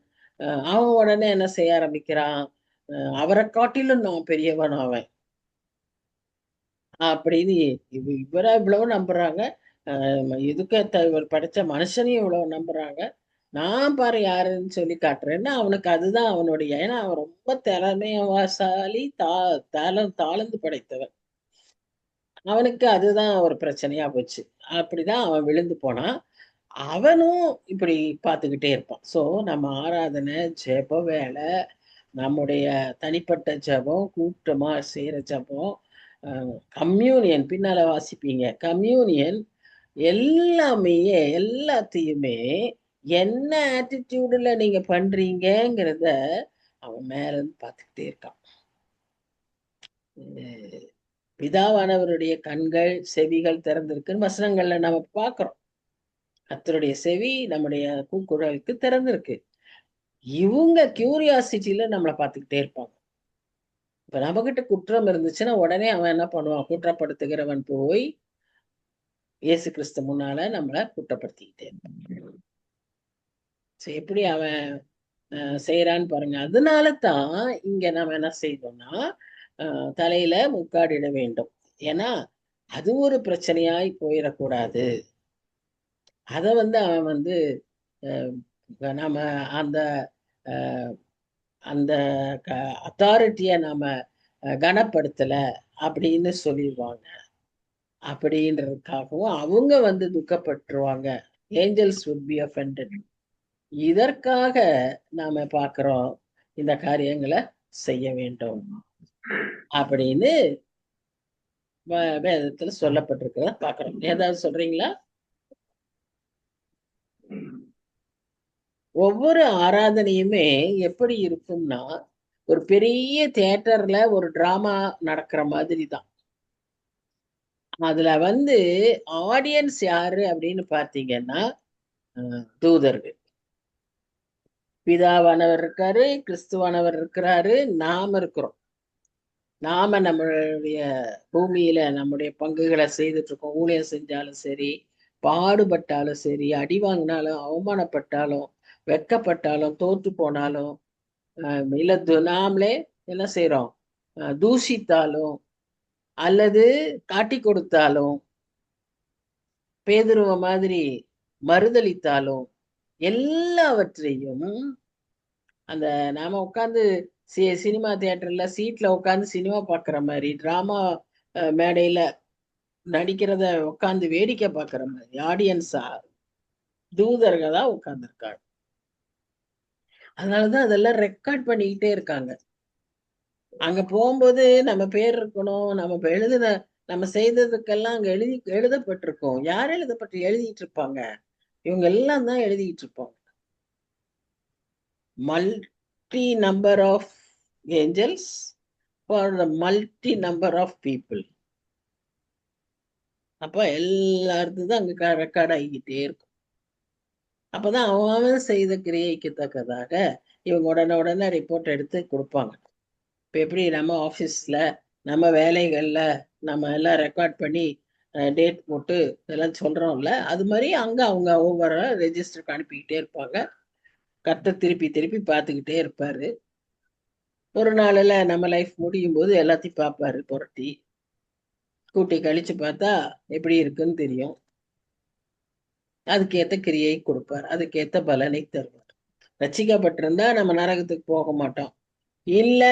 அவன் உடனே என்ன செய்ய ஆரம்பிக்கிறான்? அவரை காட்டிலும் நான் பெரியவன் அவன் அப்படின்னு இவரை இவ்வளவு நம்புறாங்க. இதுக்கு இவர் படைச்ச மனுஷனையும் இவ்வளவு நம்புறாங்க. நான் பாரு யாருன்னு சொல்லி காட்டுறேன்னா அவனுக்கு அதுதான் அவனுடைய, ஏன்னா அவன் ரொம்ப திறமையவாசாலி, தாளந்து படைத்தவன். அவனுக்கு அதுதான் ஒரு பிரச்சனையா போச்சு. அப்படிதான் அவன் விழுந்து போனான். அவனும் இப்படி பார்த்துக்கிட்டே இருப்பான். ஸோ நம்ம ஆராதனை, ஜெப வேலை, நம்முடைய தனிப்பட்ட ஜெபம், கூட்டமா செய்யற ஜெபம், கம்யூனியன் பின்னால வாசிப்பீங்க. கம்யூனியன் எல்லாமே எல்லாத்தையுமே என்ன ஆட்டிடியூடுல நீங்க பண்றீங்கங்கிறத அவன் மேல இருந்து பார்த்துக்கிட்டே இருக்கான். பிதாவானவருடைய கண்கள் செவிகள் திறந்திருக்குன்னு வசனங்கள்ல நம்ம பார்க்கிறோம். கர்த்தருடைய செவி நம்முடைய கூக்குரலுக்கு திறந்திருக்கு. இவங்க கியூரியாசிட்டியில நம்மளை பார்த்துக்கிட்டே இருப்பாங்க. இப்ப நம்மகிட்ட குற்றம் இருந்துச்சுன்னா உடனே அவன் என்ன பண்ணுவான்? குற்றப்படுத்துகிறவன் போய் இயேசு கிறிஸ்து முன்னால நம்மளை குற்றப்படுத்திக்கிட்டே இருப்பான். எப்படி அவன் செய்யறான்னு பாருங்க. அதனால தான் இங்க நம்ம என்ன செய்தோம்னா தலையில முக்காடிட வேண்டும். ஏன்னா அது ஒரு பிரச்சனையாய் போயிடக்கூடாது. அத அவன் நம்ம அந்த அந்த அத்தாரிட்டிய நாம கனப்படுத்தல அப்படின்னு சொல்லிடுவாங்க. அப்படின்றதுக்காகவும் அவங்க துக்கப்பட்டுருவாங்க. Angels would be offended. இதற்காக நாம பார்க்கிறோம் இந்த காரியங்களை செய்ய வேண்டும் அப்படின்னு வேதத்துல சொல்லப்பட்டிருக்கிறத பார்க்கிறோம். ஏதாவது சொல்றீங்களா? ஒவ்வொரு ஆராதனையுமே எப்படி இருக்கும்னா ஒரு பெரிய தியேட்டர்ல ஒரு டிராமா நடக்கிற மாதிரி தான். அதுல ஆடியன்ஸ் யாரு அப்படின்னு பாத்தீங்கன்னா தூதர்கள். பிதாவானவர் இருக்காரு, கிறிஸ்துவானவர் இருக்கிறாரு, நாம இருக்கிறோம். நாம நம்மளுடைய பூமியில நம்முடைய பங்குகளை செய்துட்டு இருக்கோம். ஊழியம் செஞ்சாலும் சரி, பாடுபட்டாலும் சரி, அடி வாங்கினாலும், அவமானப்பட்டாலும், வெட்கப்பட்டாலும், தோற்று போனாலும், இல்ல நாமளே என்ன செய்யறோம்? தூஷித்தாலும் அல்லது காட்டி கொடுத்தாலும், பேதுருவ மாதிரி மறுதளித்தாலும், எல்லாவற்றையும் அந்த நாம உட்கார்ந்து சினிமா தியேட்டர்ல சீட்ல உட்கார்ந்து சினிமா பாக்குற மாதிரி, டிராமா மேடையில நடிக்கிறத உட்கார்ந்து வேடிக்கை பாக்குற மாதிரி ஆடியன்ஸா தூதர்கள் தான் உட்கார்ந்துருக்காங்க. அதனாலதான் அதெல்லாம் ரெக்கார்ட் பண்ணிக்கிட்டே இருக்காங்க. அங்க போகும்போது நம்ம பேர் இருக்கணும், நம்ம நம்ம செய்ததுக்கெல்லாம் அங்க எழுதப்பட்டிருக்கோம். யார் எழுதிட்டு இருப்பாங்க? இவங்க எல்லாம் தான் எழுதிட்டு இருப்பாங்க. Multi number of angels for the multi number of people. அப்ப எல்லாருக்கும் தான் அங்க ரெக்கார்ட் ஆகிக்கிட்டே இருக்கும். அப்பதான் அவன் செய்த கிரியைக்கு தக்கதாக இவங்க உடனே ரிப்போர்ட் எடுத்து கொடுப்பாங்க. இப்ப எப்படி நம்ம ஆபீஸ்ல நம்ம வேலைகள்ல நம்ம எல்லாம் ரெக்கார்ட் பண்ணி டேட் போட்டு இதெல்லாம் சொல்றோம்ல, அது மாதிரி அங்க அவங்க ஒவ்வொரு ரெஜிஸ்டருக்கு அனுப்பிக்கிட்டே இருப்பாங்க. கர்த்தர் திருப்பி திருப்பி பார்த்துக்கிட்டே இருப்பாரு. ஒரு நாளில் நம்ம லைஃப் முடியும் போது எல்லாத்தையும் பார்ப்பாரு, புரட்டி கூட்டி கழிச்சு பார்த்தா எப்படி இருக்குன்னு தெரியும். அதுக்கேத்த கிரியை கொடுப்பார், அதுக்கேத்த பலனை தருவார். ரட்சிக்கப்பட்டிருந்தா நம்ம நரகத்துக்கு போக மாட்டோம். இல்ல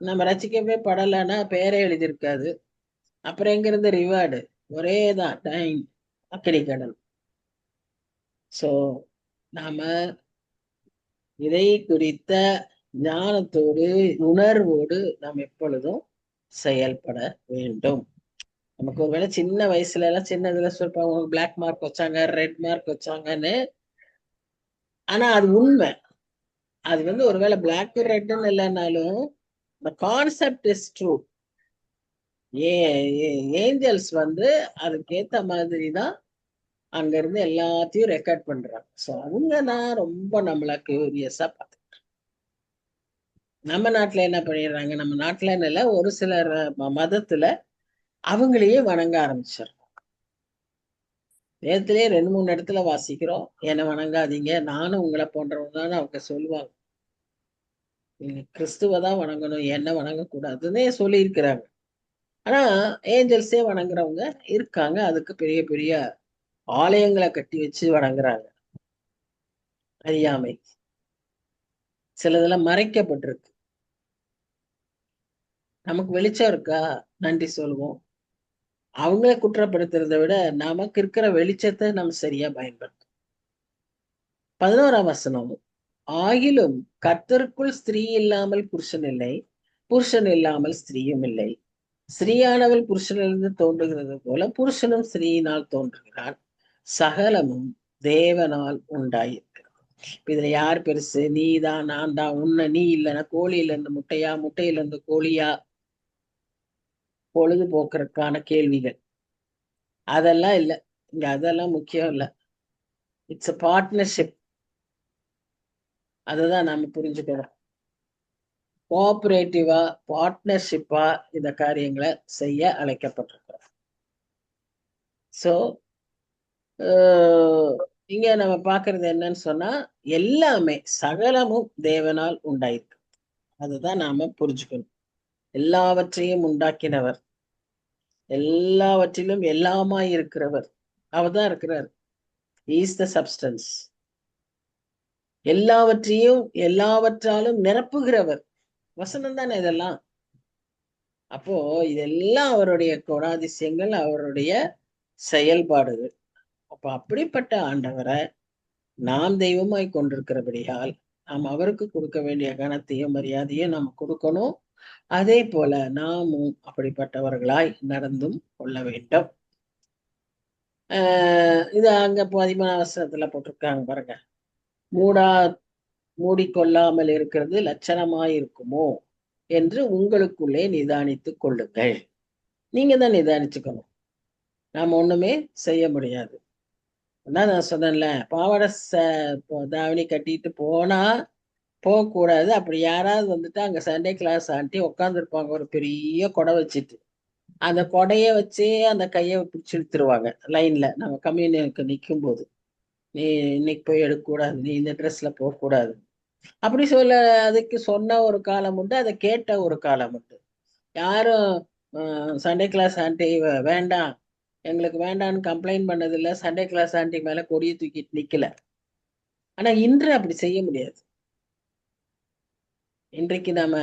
நம்ம ரட்சிக்கவே படலைன்னா பேரே எழுதியிருக்காது. அப்புறம் எங்க இருந்து ரிவார்டு? ஒரே தான், டைம், அக்கடி கடல். சோ நாம இதை குறித்த ஞானத்தோடு உணர்வோடு நாம் எப்பொழுதும் செயல்பட வேண்டும். நமக்கு ஒருவேளை சின்ன வயசுல எல்லாம் சின்னதுல சொல்லிப்பாங்க பிளாக் மார்க் வச்சாங்க, ரெட் மார்க் வச்சாங்கன்னு. ஆனா அது உண்மை. அது ஒருவேளை பிளாக் ரெட்னு இல்லைன்னாலும் the concept is true. Angels அதுக்கேத்த மாதிரி தான் அங்க இருந்து எல்லாத்தையும் ரெக்கார்ட் பண்றாங்க. ஸோ அவங்க தான் ரொம்ப நம்மள கியூரியஸா பார்த்து. நம்ம நாட்டுல என்ன பண்ணிடுறாங்க? நம்ம நாட்டுல இல்ல, ஒரு சிலர் மதத்துல அவங்களையே வணங்க ஆரம்பிச்சிடுறோம். வேதத்திலேயே 2-3 இடத்துல வாசிக்கிறோம், என்ன வணங்காதீங்க, நானும் உங்களை போன்றவங்க தான் அவங்க சொல்லுவாங்க. நீங்க கிறிஸ்துவதான் வணங்கணும், என்ன வணங்கக்கூடாதுன்னே சொல்லியிருக்கிறாங்க. ஆனா ஏஞ்சல்ஸே வணங்குறவங்க இருக்காங்க. அதுக்கு பெரிய பெரிய ஆலயங்களை கட்டி வச்சு வணங்குறாங்க. அறியாமை. சிலதெல்லாம் மறைக்கப்பட்டிருக்கு. நமக்கு வெளிச்சம் இருக்கா? நன்றி சொல்லுவோம். அவங்கள குற்றப்படுத்துறதை விட நமக்கு இருக்கிற வெளிச்சத்தை நம்ம சரியா பயன்படுத்தணும். 11ஆம் வசனம், ஆகிலும் கர்த்தருக்குள் ஸ்திரீ இல்லாமல் புருஷன் இல்லை, புருஷன் இல்லாமல் ஸ்திரீயும் இல்லை. ஸ்திரீயானவள் புருஷனிலிருந்து தோன்றுகிறது போல புருஷனும் ஸ்திரீயினால் தோன்றுகிறான். சகலமும் தேவனால் உண்டாயிருக்கிறது. இதுல யார் பெருசு? நீ தான், நான் தான், உன்னை, நீ இல்லைன்னா கோழியில இருந்து முட்டையா, முட்டையில இருந்து கோழியா? பொழுதுபோக்குறதுக்கான கேள்விகள் அதெல்லாம் இல்லை இங்க. அதெல்லாம் முக்கியம் இல்லை. It's a partnership. அதுதான் நாம புரிஞ்சுக்கணும். கோஆபரேட்டிவா, பார்ட்னர்ஷிப்பா இந்த காரியங்களை செய்ய அழைக்கப்பட்டிருக்கிறோம். ஸோ இங்க நம்ம பாக்குறது என்னன்னு சொன்னா, எல்லாமே சகலமும் தேவனால் உண்டாயிருக்கு. அதுதான் நாம புரிஞ்சுக்கணும். எல்லாவற்றையும் உண்டாக்கினவர், எல்லாவற்றிலும் எல்லாமாய் இருக்கிறவர் அவர்தான் இருக்கிறார். Is the substance. எல்லாவற்றையும் எல்லாவற்றாலும் நிரப்புகிறவர். வசனம் தானே இதெல்லாம். அப்போ இதெல்லாம் அவருடைய குணாதிசயங்கள், அவருடைய செயல்பாடுகள். அப்ப அப்படிப்பட்ட ஆண்டவரை நாம் தெய்வமாய் கொண்டிருக்கிறபடியால் நாம் அவருக்கு கொடுக்க வேண்டிய கனத்தையும் மரியாதையும் நாம் கொடுக்கணும். அதே போல நாமும் அப்படிப்பட்டவர்களாய் நடந்தும் கொள்ள வேண்டும். இது அங்க 13ஆம் வசனத்துல போட்டிருக்காங்க பாருங்க. மூடிக்கொள்ளாமல் இருக்கிறது லட்சணமாய் இருக்குமோ என்று உங்களுக்குள்ளே நிதானித்துக் கொள்ளுங்கள். நீங்க தான் நிதானிச்சுக்கணும். நாம ஒண்ணுமே செய்ய முடியாது. நான் சொன்னேன்ல, பாவாடை தாவணி கட்டிட்டு போனா போகக்கூடாது. அப்படி யாராவது வந்துட்டு அங்க சண்டே கிளாஸ் ஆண்டி உட்காந்துருப்பாங்க ஒரு பெரிய கொடை வச்சுட்டு. அந்த கொடைய வச்சே அந்த கையை பிடிச்சி இழுத்துருவாங்க லைன்ல. நம்ம கம்யூனியனுக்கு நிற்கும் போது, நீ இன்னைக்கு போய் எடுக்கக்கூடாது, நீ இந்த ட்ரெஸ்ல போகக்கூடாது அப்படி சொல்ல. அதுக்கு சொன்ன ஒரு காலம் உண்டு, அதை கேட்ட ஒரு காலம் உண்டு. யாரும் சண்டே கிளாஸ் ஆண்டி வேண்டாம், எங்களுக்கு வேண்டான்னு கம்ப்ளைண்ட் பண்ணதில்லை. சண்டே கிளாஸ் ஆண்டி மேல கொடியை தூக்கிட்டு நிக்கல. ஆனா இன்று அப்படி செய்ய முடியாது. இன்றைக்கு நாம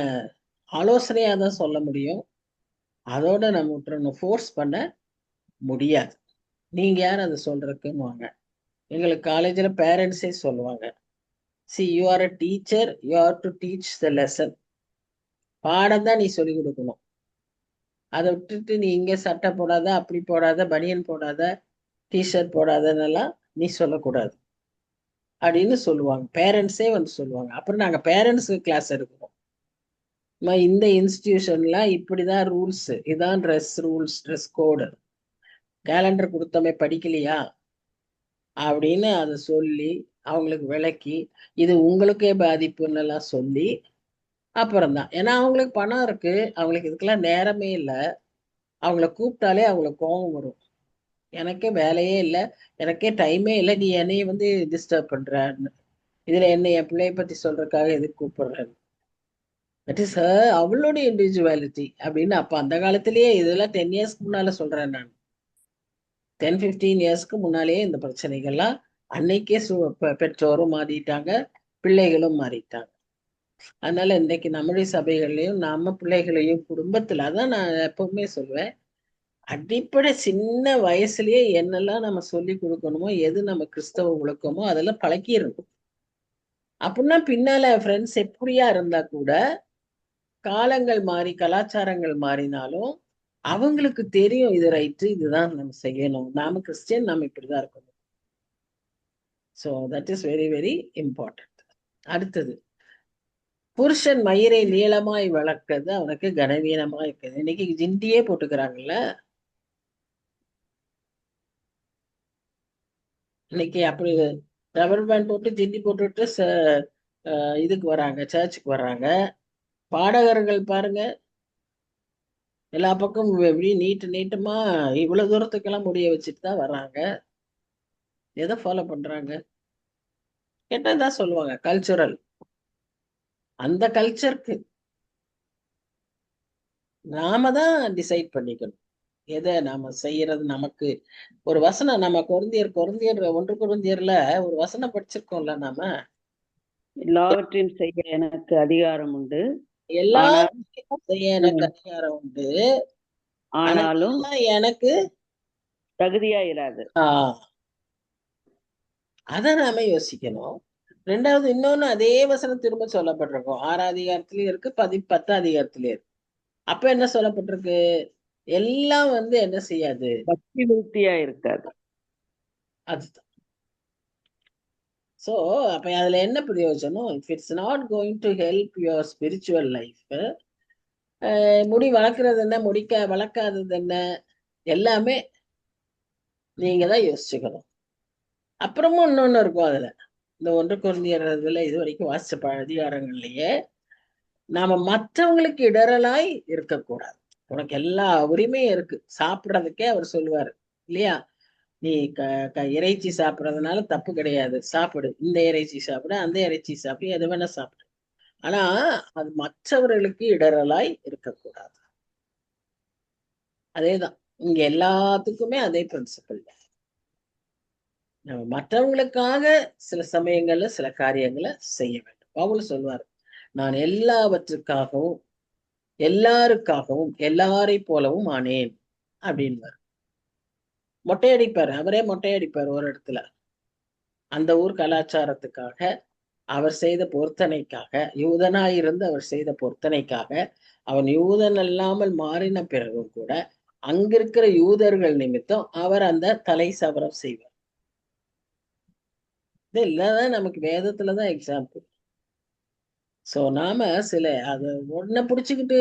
ஆலோசனையா தான் சொல்ல முடியும். அதோட நம்ம ஃபோர்ஸ் பண்ண முடியாது. நீங்க யார் அதை சொல்றதுக்குன்னு வாங்க. எங்களுக்கு காலேஜ்ல பேரண்ட்ஸே சொல்லுவாங்க, see you are a teacher, you have to teach the lesson. பாடம் தான் நீ சொல்லி கொடுக்கணும். அதை விட்டுட்டு நீ இங்க சட்டை போடாத, அப்படி போடாத, பனியன் போடாத, டிஷர்ட் போடாதன்னெல்லாம் நீ சொல்லக்கூடாது அப்படின்னு சொல்லுவாங்க. பேரண்ட்ஸே வந்து சொல்லுவாங்க. அப்புறம் நாங்க பேரண்ட்ஸுக்கு கிளாஸ் எடுக்கிறோம். இந்த இன்ஸ்டிடியூஷன்ல இப்படிதான் ரூல்ஸ், இதான் dress rules, dress code, calendar கொடுத்தமே படிக்கலையா அப்படின்னு அதை சொல்லி அவங்களுக்கு விளக்கி, இது உங்களுக்கே பாதிப்புன்னு எல்லாம் சொல்லி அப்புறம்தான். ஏன்னா அவங்களுக்கு பணம் இருக்கு, அவங்களுக்கு இதுக்கெல்லாம் நேரமே இல்லை. அவங்கள கூப்பிட்டாலே அவங்களுக்கு கோபம் வரும். எனக்கே வேலையே இல்லை, எனக்கே டைமே இல்லை, நீ என்னைய வந்து டிஸ்டர்ப் பண்றன்னு. இதுல என்ன என் பிள்ளைய பத்தி சொல்றதுக்காக எதுக்கு கூப்பிடுறேன்? தட் இஸ் அவளுடைய இண்டிவிஜுவாலிட்டி அப்படின்னு. அப்ப அந்த காலத்திலேயே, இதெல்லாம் 10 இயர்ஸ்க்கு முன்னால சொல்றேன் நான். 10-15 இயர்ஸ்க்கு முன்னாலேயே இந்த பிரச்சனைகள்லாம் அன்னைக்கே பெற்றோரும் மாறிட்டாங்க, பிள்ளைகளும் மாறிட்டாங்க. அதனால இன்னைக்கு நம்முடைய சபைகள்லையும் நம்ம பிள்ளைகளையும் குடும்பத்துல, அதான் நான் எப்பவுமே சொல்லுவேன், அடிப்படை சின்ன வயசுலயே என்னெல்லாம் நம்ம சொல்லி கொடுக்கணுமோ, எது நம்ம கிறிஸ்தவ ஒழுக்கமோ அதெல்லாம் பழக்கிடணும். அப்படின்னா பின்னால ஃப்ரெண்ட்ஸ் எப்படியா இருந்தா கூட, காலங்கள் மாறி கலாச்சாரங்கள் மாறினாலும் அவங்களுக்கு தெரியும் இது ரைட்டு, இதுதான் நம்ம செய்யணும், நாம கிறிஸ்டியன், நாம இப்படிதான் இருக்கணும். So that is very very important. அடுத்தது, புருஷன் மயிரை நீளமாய் வளர்க்கிறது அவனுக்கு கனவீனமா இருக்குது. இன்னைக்கு ஜிண்டியே போட்டுக்கிறாங்கல்ல. இன்னைக்கு அப்படி ரப்பர் பேண்ட் போட்டு ஜிண்டி போட்டுட்டு இதுக்கு வராங்க, சர்ச்சுக்கு வர்றாங்க. பாடகர்கள் பாருங்க, எல்லா பக்கமும் எப்படி நீட்டமா இவ்வளவு தூரத்துக்கெல்லாம் முடிய வச்சுட்டு தான் வர்றாங்க. எதை ஃபாலோ பண்றாங்க? கேட்டதான் சொல்லுவாங்க கல்ச்சுரல். அந்த கல்ச்சருக்கு நாம தான் டிசைட் பண்ணிக்கணும் எதை நாம செய்யறது. நமக்கு ஒரு வசனம், நம்ம கொரிந்தியர் 1 கொரிந்தியர்ல ஒரு வசனம் படிச்சிருக்கோம்ல, நாம எல்லாவற்றையும் செய்ய எனக்கு அதிகாரம் உண்டு, எல்லாரும் செய்ய எனக்கு அதிகாரம் உண்டு, ஆனாலும் எனக்கு தகுதியாயிராது. அத நாம யோசிக்கணும். ரெண்டாவது இன்னொன்னு அதே வசனம் திரும்ப சொல்லப்பட்டிருக்கும். 6ஆம் அதிகாரத்திலயும் இருக்கு, 10ஆம் அதிகாரத்திலயும் இருக்கு. அப்ப என்ன சொல்லப்பட்டிருக்கு? எல்லாம் என்ன செய்யாது, பக்தி விருத்தியா இருக்காது. அதுதான். சோ அப்ப அதுல என்ன பிரயோஜனம்? If it's not going to help your spiritual life, முடி வளர்க்கறது என்ன, வளர்க்காதது என்ன, எல்லாமே நீங்க தான் யோசிச்சுக்கணும். அப்புறமும் இன்னொன்னு இருக்கும் அதுல. இந்த 1 கொரிந்தியர் இது வரைக்கும் வாசிச்ச அதிகாரங்கள்லயே, நாம மற்றவங்களுக்கு இடரலாய் இருக்கக்கூடாது. உனக்கு எல்லா உரிமையும் இருக்கு. சாப்பிடுறதுக்கே அவர் சொல்லுவாரு இல்லையா? நீ இறைச்சி சாப்பிடுறதுனால தப்பு கிடையாது, சாப்பிடு. இந்த இறைச்சி சாப்பிடு, அந்த இறைச்சி சாப்பிடு, எது வேணா சாப்பிடு. ஆனா அது மற்றவர்களுக்கு இடரலாய் இருக்கக்கூடாது. அதேதான் இங்க எல்லாத்துக்குமே அதே பிரின்சிபல். நம்ம மற்றவங்களுக்காக சில சமயங்கள்ல சில காரியங்களை செய்ய வேண்டும். பவுல் சொல்வார், நான் எல்லாவற்றுக்காகவும் எல்லாருக்காகவும் எல்லாரை போலவும் ஆனேன் அப்படின்வார். மொட்டையடிப்பார், அவரே மொட்டையடிப்பார் ஒரு இடத்துல. அந்த ஊர் கலாச்சாரத்துக்காக, அவர் செய்த பொருத்தனைக்காக, யூதனாயிருந்து அவர் செய்த பொருத்தனைக்காக, அவன் யூதன் அல்லாமல் மாறின பிறகும் கூட அங்கிருக்கிற யூதர்கள் நிமித்தம் அவர் அந்த தலை சவரம் செய்வார். இது இல்லதான் நமக்கு வேதத்துலதான் எக்ஸாம்பிள். சோ நாம சில அத ஒன்ன பிடிச்சுக்கிட்டு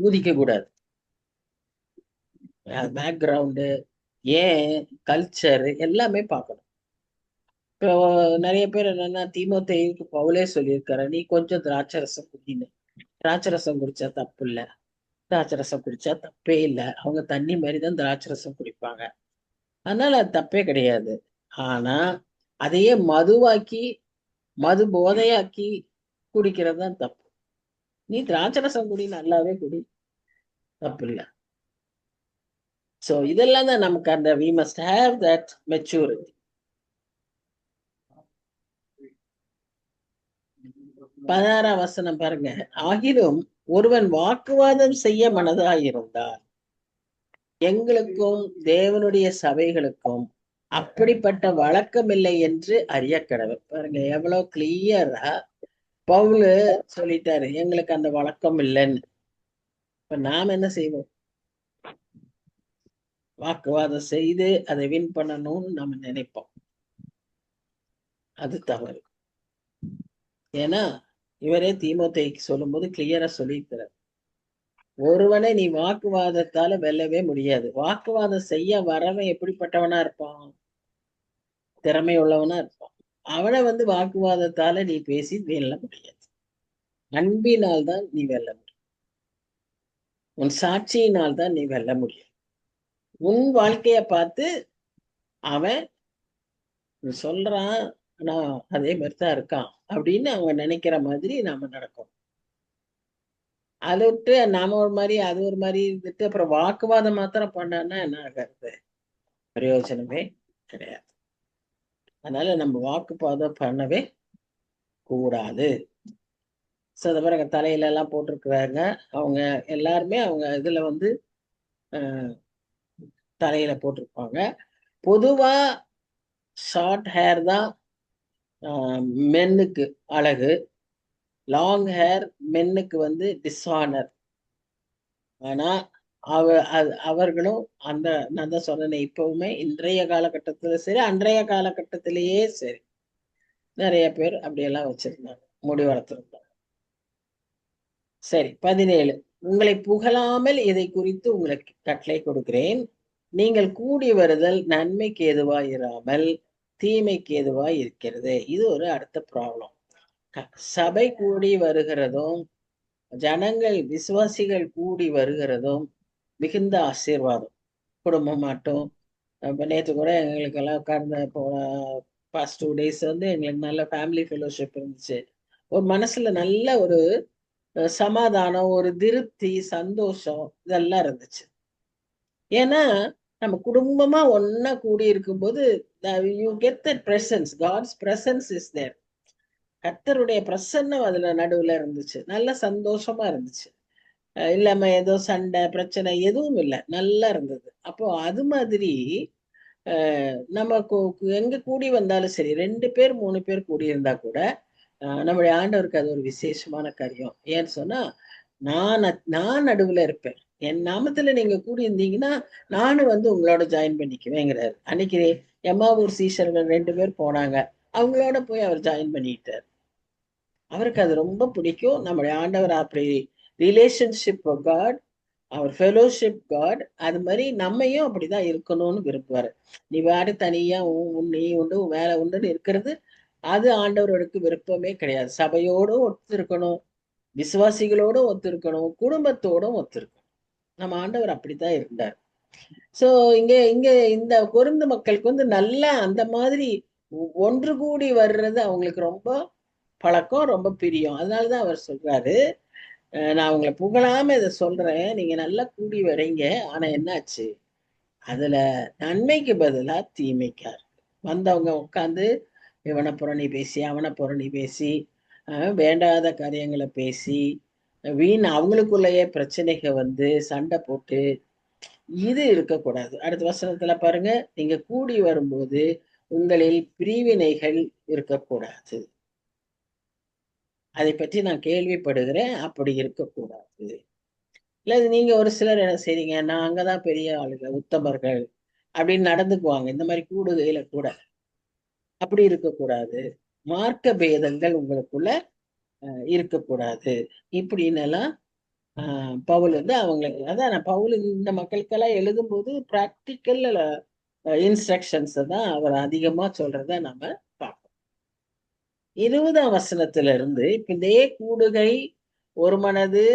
ஊதிக்க கூடாது. பேக்ரவுண்டு, ஏன் கல்ச்சர் எல்லாமே பார்க்கணும். இப்போ நிறைய பேர் என்னன்னா, தீமோத்தேயுக்கு பவுலே சொல்லியிருக்காரு, நீ கொஞ்சம் திராட்சரசம் குடின்னு. திராட்சரசம் குடிச்சா தப்பு இல்லை, திராட்சரசம் குடிச்சா தப்பே இல்லை. அவங்க தண்ணி மாதிரி தான் திராட்சரசம் குடிப்பாங்க, அதனால அது தப்பே கிடையாது. ஆனா அதையே மதுவாக்கி, மது போதையாக்கி குடிக்கிறது தான் தப்பு. நீ திராட்சரசம் குடி, நல்லாவே குடி, தப்பு இல்லை. சோ இதெல்லாம் தான் நமக்கு அந்த we must have that maturity. 16ஆம் வசனம் பாருங்க. ஆகிலும் ஒருவன் வாக்குவாதம் செய்ய மனதாயிருந்தார், எங்களுக்கும் தேவனுடைய சபைகளுக்கும் அப்படிப்பட்ட வழக்கம் இல்லை என்று அறிய கடவர். பாருங்க எவ்வளவு கிளியரா பவுலு சொல்லிட்டாரு, எங்களுக்கு அந்த வழக்கம் இல்லைன்னு. இப்ப நாம் என்ன செய்வோம்? வாக்குவாதம் செய்து அதை வின் பண்ணணும்னு நம்ம நினைப்போம். அது தவறு. ஏன்னா இவரே தீமோத்தேயுக்கு சொல்லும்போது கிளியரா சொல்லியிருக்கிறார், ஒருவனை நீ வாக்குவாதத்தால வெல்லவே முடியாது. வாக்குவாதம் செய்ய வரவன் எப்படிப்பட்டவனா இருப்பான்? திறமை உள்ளவனா இருப்பான். அவனை வாக்குவாதத்தால நீ பேசி வெல்ல முடியாது. அன்பினால் தான் நீ வெல்ல முடியும், உன் சாட்சியினால் தான் நீ வெல்ல முடியும். உன் வாழ்க்கைய பார்த்து அவன் சொல்றான், ஆனா அதே மாதிரிதான் இருக்கான் அப்படின்னு அவங்க நினைக்கிற மாதிரி நாம நடக்கும். அதை விட்டு நாம ஒரு மாதிரி அது ஒரு மாதிரி இருந்துட்டு அப்புறம் வாக்குவாதம் மாத்திரம் பண்ணான்னா என்ன ஆகிறது? பிரயோஜனமே கிடையாது. அதனால நம்ம வாக்குவாதம் பண்ணவே கூடாது. பாருங்க தலையில எல்லாம் போட்டிருக்கிறாங்க அவங்க எல்லாருமே, அவங்க இதுல தலையில போட்டிருப்பாங்க. பொதுவா ஷார்ட் ஹேர் தான் மென்னுக்கு அழகு, லாங் ஹேர் மென்னுக்கு டிஸ்ஆனர். ஆனா அவர்களும் அந்த நான் தான் சொன்னேன், இப்பவுமே இன்றைய காலகட்டத்துல சரி அன்றைய காலகட்டத்திலேயே சரி நிறைய பேர் அப்படியெல்லாம் வச்சிருந்தாங்க, முடி வளர்த்திருந்தாங்க. சரி 17, உங்களை புகழாமல் இதை குறித்து உங்களுக்கு கட்டளை கொடுக்கிறேன், நீங்கள் கூடி வருதல் நன்மைக்கு ஏதுவாய் இராமல் தீமைக்கு ஏதுவாய் இருக்கிறது. இது ஒரு அடுத்த ப்ராப்ளம். சபை கூடி வருகிறதும் ஜனங்கள் விசுவாசிகள் கூடி வருகிறதும் மிகுந்த ஆசீர்வாதம். குடும்பம் மாட்டோம். நேற்று கூட எங்களுக்கெல்லாம் கடந்த பாஸ்ட் 2 days எங்களுக்கு நல்ல ஃபேமிலி ஃபெலோஷிப் இருந்துச்சு. ஒரு மனசுல நல்ல ஒரு சமாதானம், ஒரு திருப்தி, சந்தோஷம் இதெல்லாம் இருந்துச்சு. ஏன்னா நம்ம குடும்பமா ஒன்னா கூடி இருக்கும்போது you get that presence, God's presence is there. கர்த்தருடைய பிரசன்னம் அதுல நடுவுல இருந்துச்சு, நல்ல சந்தோஷமா இருந்துச்சு. இல்லாம ஏதோ சண்டை பிரச்சனை எதுவும் இல்லை, நல்லா இருந்தது. அப்போ அது மாதிரி நம்ம எங்க கூடி வந்தாலும் சரி, 2 பேர் 3 பேர் கூடி இருந்தா கூட நம்முடைய ஆண்டவருக்கு அது ஒரு விசேஷமான காரியம். ஏன்னு சொன்னா, நான் நடுவுல இருப்பேன். என் நாமத்துல நீங்க கூடி இருந்தீங்கன்னா நானும் வந்து உங்களோட ஜாயின் பண்ணிக்குவேங்கிறாரு. அன்னைக்கு எம்மாவூர் சீஷர்கள் 2 பேர் போனாங்க, அவங்களோட போய் அவர் ஜாயின் பண்ணிட்டார். அவருக்கு அது ரொம்ப பிடிக்கும். நம்முடைய ஆண்டவர் அப்படி ரிலேஷன்ஷிப் காட், அவர் ஃபெலோஷிப் காட். அது மாதிரி நம்மையும் அப்படிதான் இருக்கணும்னு விரும்புவாரு. நீ வேறு தனியா நீ உண்டு வேலை உண்டுன்னு இருக்கிறது அது ஆண்டவருக்கு விருப்பமே கிடையாது. சபையோடும் ஒத்து இருக்கணும், விசுவாசிகளோடும் ஒத்து இருக்கணும், குடும்பத்தோடும் ஒத்து இருக்கணும். நம்ம ஆண்டவர் அப்படித்தான் இருந்தார். சோ இங்க இங்க இந்த கொரிந்து மக்களுக்கு வந்து நல்லா அந்த மாதிரி ஒன்று கூடி வர்றது அவங்களுக்கு ரொம்ப பழக்கம், ரொம்ப பிரியம். அதனாலதான் அவர் சொல்றாரு, நான் உங்களை புகழாம இதை சொல்றேன், நீங்க நல்லா கூடி வரீங்க. ஆனா என்னாச்சு, அதுல நன்மைக்கு பதிலா தீமைக்கா இருக்கு. வந்தவங்க உட்காந்து இவனை புரணி பேசி அவனை புரணி பேசி வேண்டாத காரியங்களை பேசி வீண் அவங்களுக்குள்ளேயே பிரச்சனைகள் வந்து சண்டை போட்டு இது இருக்கக்கூடாது. அடுத்த வசனத்துல பாருங்க, நீங்க கூடி வரும்போது உங்களில் பிரிவினைகள் இருக்கக்கூடாது. அதை பற்றி நான் கேள்விப்படுகிறேன், அப்படி இருக்கக்கூடாது. இல்ல நீங்க ஒரு சிலர் என்ன செய்றீங்க, நான் அங்கதான் பெரிய ஆளுங்க உத்தமர்கள் அப்படின்னு நடந்துக்குவாங்க. இந்த மாதிரி கூடுகையில கூட அப்படி இருக்கக்கூடாது. மார்க்க பேதங்கள் உங்களுக்குள்ள இருக்கக்கூடாது. இப்படின்னு எல்லாம் பவுல் வந்து அவங்களுக்கு, அதான் நான் பவுல் இந்த மக்களுக்கெல்லாம் எழுதும்போது பிராக்டிக்கல் இன்ஸ்ட்ரக்ஷன்ஸ் தான் அவர் அதிகமா சொல்றத நம்ம பார்ப்போம். 20ஆம் வசனத்துல இருந்து இப்ப இதே கூடுகை, ஒரு மனது,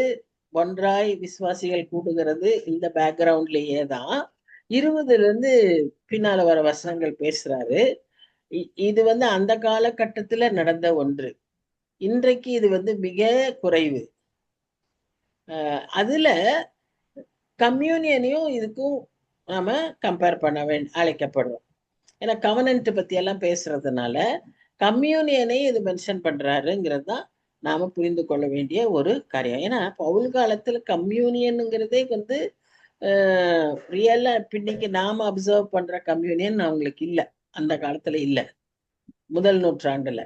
ஒன்றாய் விசுவாசிகள் கூடுகிறது, இந்த பேக்ரவுண்ட்லயே தான் 20ல இருந்து பின்னால வர வசனங்கள் பேசுறாரு. இது வந்து அந்த காலகட்டத்துல நடந்த ஒன்று. இன்றைக்கு இது வந்து மிக குறைவு. அதுல கம்யூனியனையும் இதுக்கும் நாம கம்பேர் பண்ண அழைக்கப்படுறோம். ஏன்னா கவனன்ட் பத்தி எல்லாம் பேசுறதுனால கம்யூனியனை இது மென்ஷன் பண்றாருங்கிறது தான் நாம புரிந்து கொள்ள வேண்டிய ஒரு காரியம். ஏன்னா பவுல் காலத்துல கம்யூனியனுங்கிறதே வந்து ரியலா இன்னைக்கு நாம அப்சர்வ் பண்ற கம்யூனியன் அவங்களுக்கு இல்ல, அந்த காலத்துல இல்ல. முதல் நூற்றாண்டுல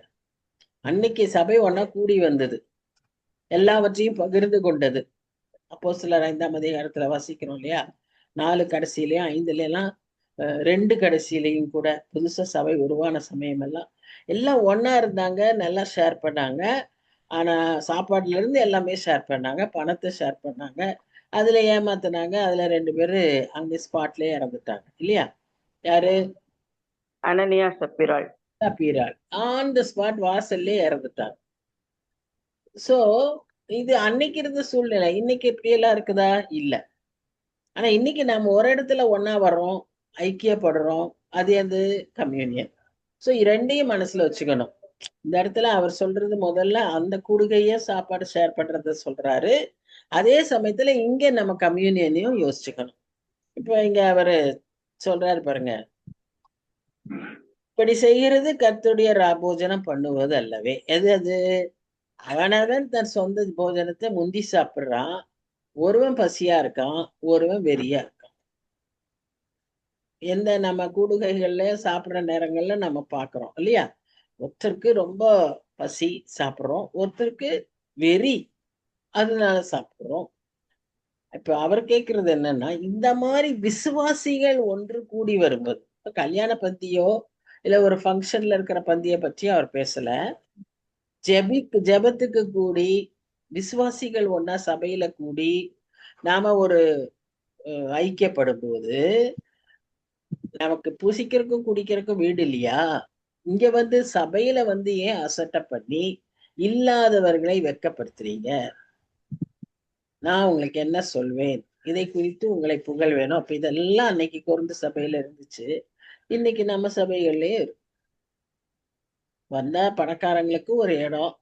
அன்னைக்கு சபை ஒன்னா கூடி வந்தது, எல்லாவற்றையும் பகிர்ந்து கொண்டது. அப்போஸ்தலர் 5ஆம் அதிகாரத்துல வாசிக்கிறோம் இல்லையா, 4 கடைசியிலயும் 5ல எல்லாம் 2 கடைசியிலையும் கூட புதுசா சபை உருவான சமயம் எல்லாம் ஒன்னா இருந்தாங்க, நல்லா ஷேர் பண்ணாங்க. ஆனா சாப்பாடுல இருந்து எல்லாமே ஷேர் பண்ணாங்க, பணத்தை ஷேர் பண்ணாங்க. அதுல ஏமாத்தினாங்க, அதுல 2 பேரு அங்க ஸ்பாட்லயே இறந்துட்டாங்க இல்லையா? யாரு? அனனியா சப்பிராள். சப்பீராள் ஆன் த ஸ்பாட் வாசல்லே இறந்துட்டாங்க. சோ இது அன்னைக்கு இருந்த சூழ்நிலை. இன்னைக்கு எப்படி எல்லாம் இருக்குதா? இல்ல. ஆனா இன்னைக்கு நம்ம ஒரு இடத்துல ஒன்னா வர்றோம், ஐக்கியப்படுறோம், அது வந்து கம்யூனியன். சோ ரெண்டையும் மனசுல வச்சுக்கணும். இந்த இடத்துல அவர் சொல்றது முதல்ல அந்த கூடுகைய சாப்பாடு ஷேர் பண்றத சொல்றாரு. அதே சமயத்துல இங்க நம்ம கம்யூனியனையும் யோசிச்சுக்கணும். இப்ப இங்க அவரு சொல்றாரு பாருங்க, இப்படி செய்கிறது கர்த்தருடைய ராபோஜனம் பண்ணுவது அல்லவே. எது அது? அவனவன் தன் சொந்த போஜனத்தை முந்தி சாப்பிடுறான், ஒருவன் பசியா இருக்கான், ஒருவன் வெறியா இருக்கான். எந்த நம்ம கூடுகைகள்ல சாப்பிடுற நேரங்கள்ல நம்ம பாக்குறோம் இல்லையா? ஒருத்தருக்கு ரொம்ப பசி சாப்பிடுறோம், ஒருத்தருக்கு வெறி அதனால சாப்பிடுறோம். இப்ப அவர் கேட்கறது என்னன்னா, இந்த மாதிரி விசுவாசிகள் ஒன்று கூடி வரும்போது, கல்யாண பந்தியோ இல்ல ஒரு ஃபங்க்ஷன்ல இருக்கிற பந்திய பற்றி அவர் பேசல. ஜெபத்துக்கு கூடி விசுவாசிகள் ஒன்னா சபையில கூடி நாம ஒரு ஐக்கியப்படும் போது, நமக்கு புசிக்கிறதுக்கும் குடிக்கிறதுக்கும் வீடு இல்லையா? இங்க வந்து சபையில வந்து ஏன் அசட்டை பண்ணி இல்லாதவர்களை வெட்கப்படுத்துறீங்க? நான் உங்களுக்கு என்ன சொல்வேன், இதை குறித்து உங்களை புகழ் வேணும். அப்ப இதெல்லாம் அன்னைக்கு கொரிந்து சபையில இருந்துச்சு, இன்னைக்கு நம்ம சபைகள்லயே வந்தா பணக்காரங்களுக்கு ஒரு இடம்,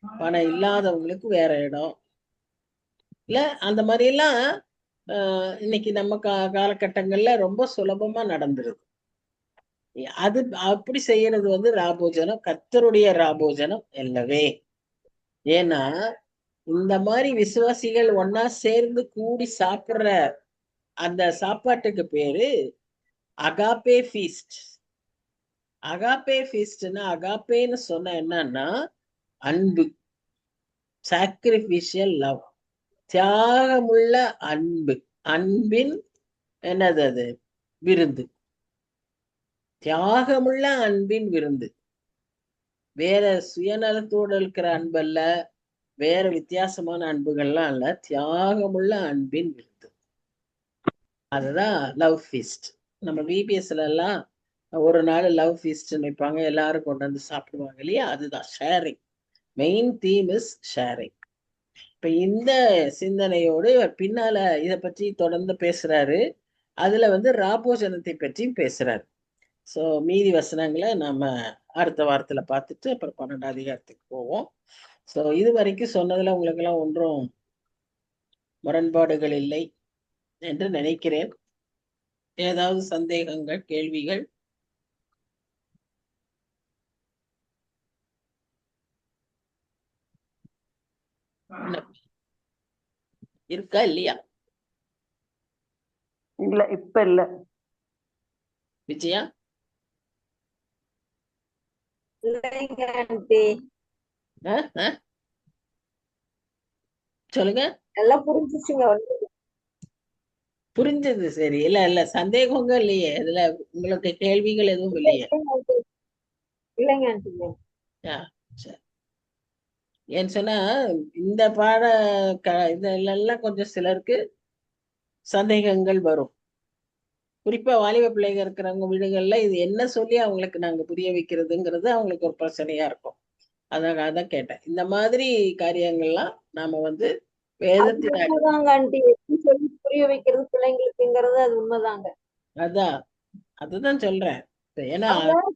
பணம் இல்லாதவங்களுக்கு வேற இடம் இல்ல. அந்த மாதிரி எல்லாம் இன்னைக்கு நம்ம காலகட்டங்கள்ல ரொம்ப சுலபமா நடந்துருது. அது அப்படி செய்யறது வந்து ராபோஜனம், கர்த்தருடைய ராபோஜனம் அல்லவே. ஏன்னா இந்த மாதிரி விசுவாசிகள் ஒன்னா சேர்ந்து கூடி சாப்பிடுற அந்த சாப்பாட்டுக்கு பேரு அகாப்பே ஃபீஸ்ட். அகாப்பே ஃபீஸ்ட்னா, அகாப்பேன்னு சொன்ன என்னன்னா அன்பு, சாக்ரிஃபிஷியல் லவ், தியாகமுள்ள அன்பு, அன்பின் என்னது அது, விருந்து, தியாகமுள்ள அன்பின் விருந்து. வேற சுயநலத்தோடு இருக்கிற அன்பல்ல, வேற வித்தியாசமான அன்புகள்லாம் இல்ல, தியாகமுள்ள அன்பின் விருந்து. அதுதான் லவ் ஃபீஸ்ட். நம்ம விபிஎஸ்ல எல்லாம் ஒரு நாள் லவ் ஃபீஸ்ட் வைப்பாங்க, எல்லாரும் கொண்டு வந்து சாப்பிடுவாங்க இல்லையா, அதுதான் sharing. Main theme is sharing. இப்ப இந்த சிந்தனையோடு இவர் பின்னால இதை பற்றி தொடர்ந்து பேசுறாரு. அதுல ராபோஜனத்தை பற்றியும் பேசுறாரு. ஸோ மீதி வசனங்களை நாம அடுத்த வாரத்துல பார்த்துட்டு அப்புறம் 12ஆம் அதிகாரத்துக்கு போவோம். ஸோ இது வரைக்கும் சொன்னதுல உங்களுக்கு எல்லாம் ஒன்றும் முரண்பாடுகள் இல்லை என்று நினைக்கிறேன். ஏதாவது சந்தேகங்கள், கேள்விகள்? இருக்கா இல்லையா? இல்ல, இப்ப இல்ல. விஜயா? இல்லைங்க ஆண்டி, சொல்லுங்க. எல்லாம் புரிஞ்சுச்சுங்க. புரிஞ்சது. சரி. இல்ல சந்தேகங்க இல்லையே இதுல? உங்களுக்கு கேள்விகள் எதுவும் இல்லையே? இல்லைங்க ஆண்டி. சரி. ஏன்னு சொன்னா இந்த பாட இதெல்லாம் கொஞ்சம் சிலருக்கு சந்தேகங்கள் வரும். குறிப்பா வாலிப பிள்ளைங்க இருக்கிறவங்க வீடுகள்ல இது என்ன சொல்லி அவங்களுக்கு நாங்க புரிய வைக்கிறதுங்கிறது அவங்களுக்கு ஒரு பிரச்சனையா இருக்கும். அதான் கேட்டேன். இந்த மாதிரி காரியங்கள்லாம் நாம வேதத்தின் ஆண்டி, எப்படி சொல்லி புரிய வைக்கிறது பிள்ளைங்களுக்குங்கிறது அது உண்மைதாங்க. அதுதான் சொல்றேன். ஏன்னா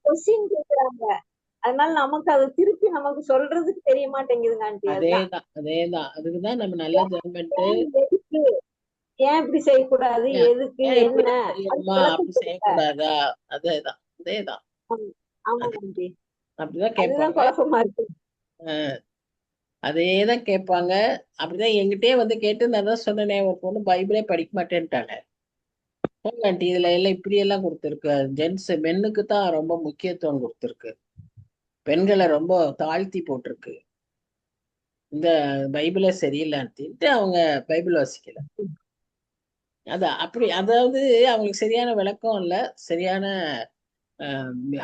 கொஸ்டின் கேக்குறாங்க, அதனால நமக்கு அதை திருப்பி நமக்கு சொல்றதுக்கு தெரிய மாட்டேங்குதுங்க ஆண்டி. அதேதான் அதுக்குதான் நம்ம நல்லா ஜெர்மெண்ட் எதுக்கு, ஏன் இப்படி செய்யக்கூடாது, எதுக்கு, என்ன அப்படி செய்யக்கூடாதா, அதேதான் ஆமா ஆண்டி, அப்படிதான் அதுதான் கேட்பாங்க. குழப்பமா இருக்கு. அதேதான் கேட்பாங்க. அப்படிதான் என்கிட்டயே கேட்டு நான் தான் சொன்னேன், ஒரு பொண்ணு பைபிளே படிக்க மாட்டேன்ட்டாங்க. ஆண்டி இதுல எல்லாம் இப்படி எல்லாம் கொடுத்துருக்கு, ஜென்ஸ் மென்னுக்கு தான் ரொம்ப முக்கியத்துவம் கொடுத்துருக்கு, பெண்களை ரொம்ப தாழ்த்தி போட்டிருக்கு, இந்த பைபிளே சரியில்லைன்ட்டு அவங்க பைபிள் வாசிக்கல. அப்படி அதாவது அவங்களுக்கு சரியான விளக்கம் இல்லை, சரியான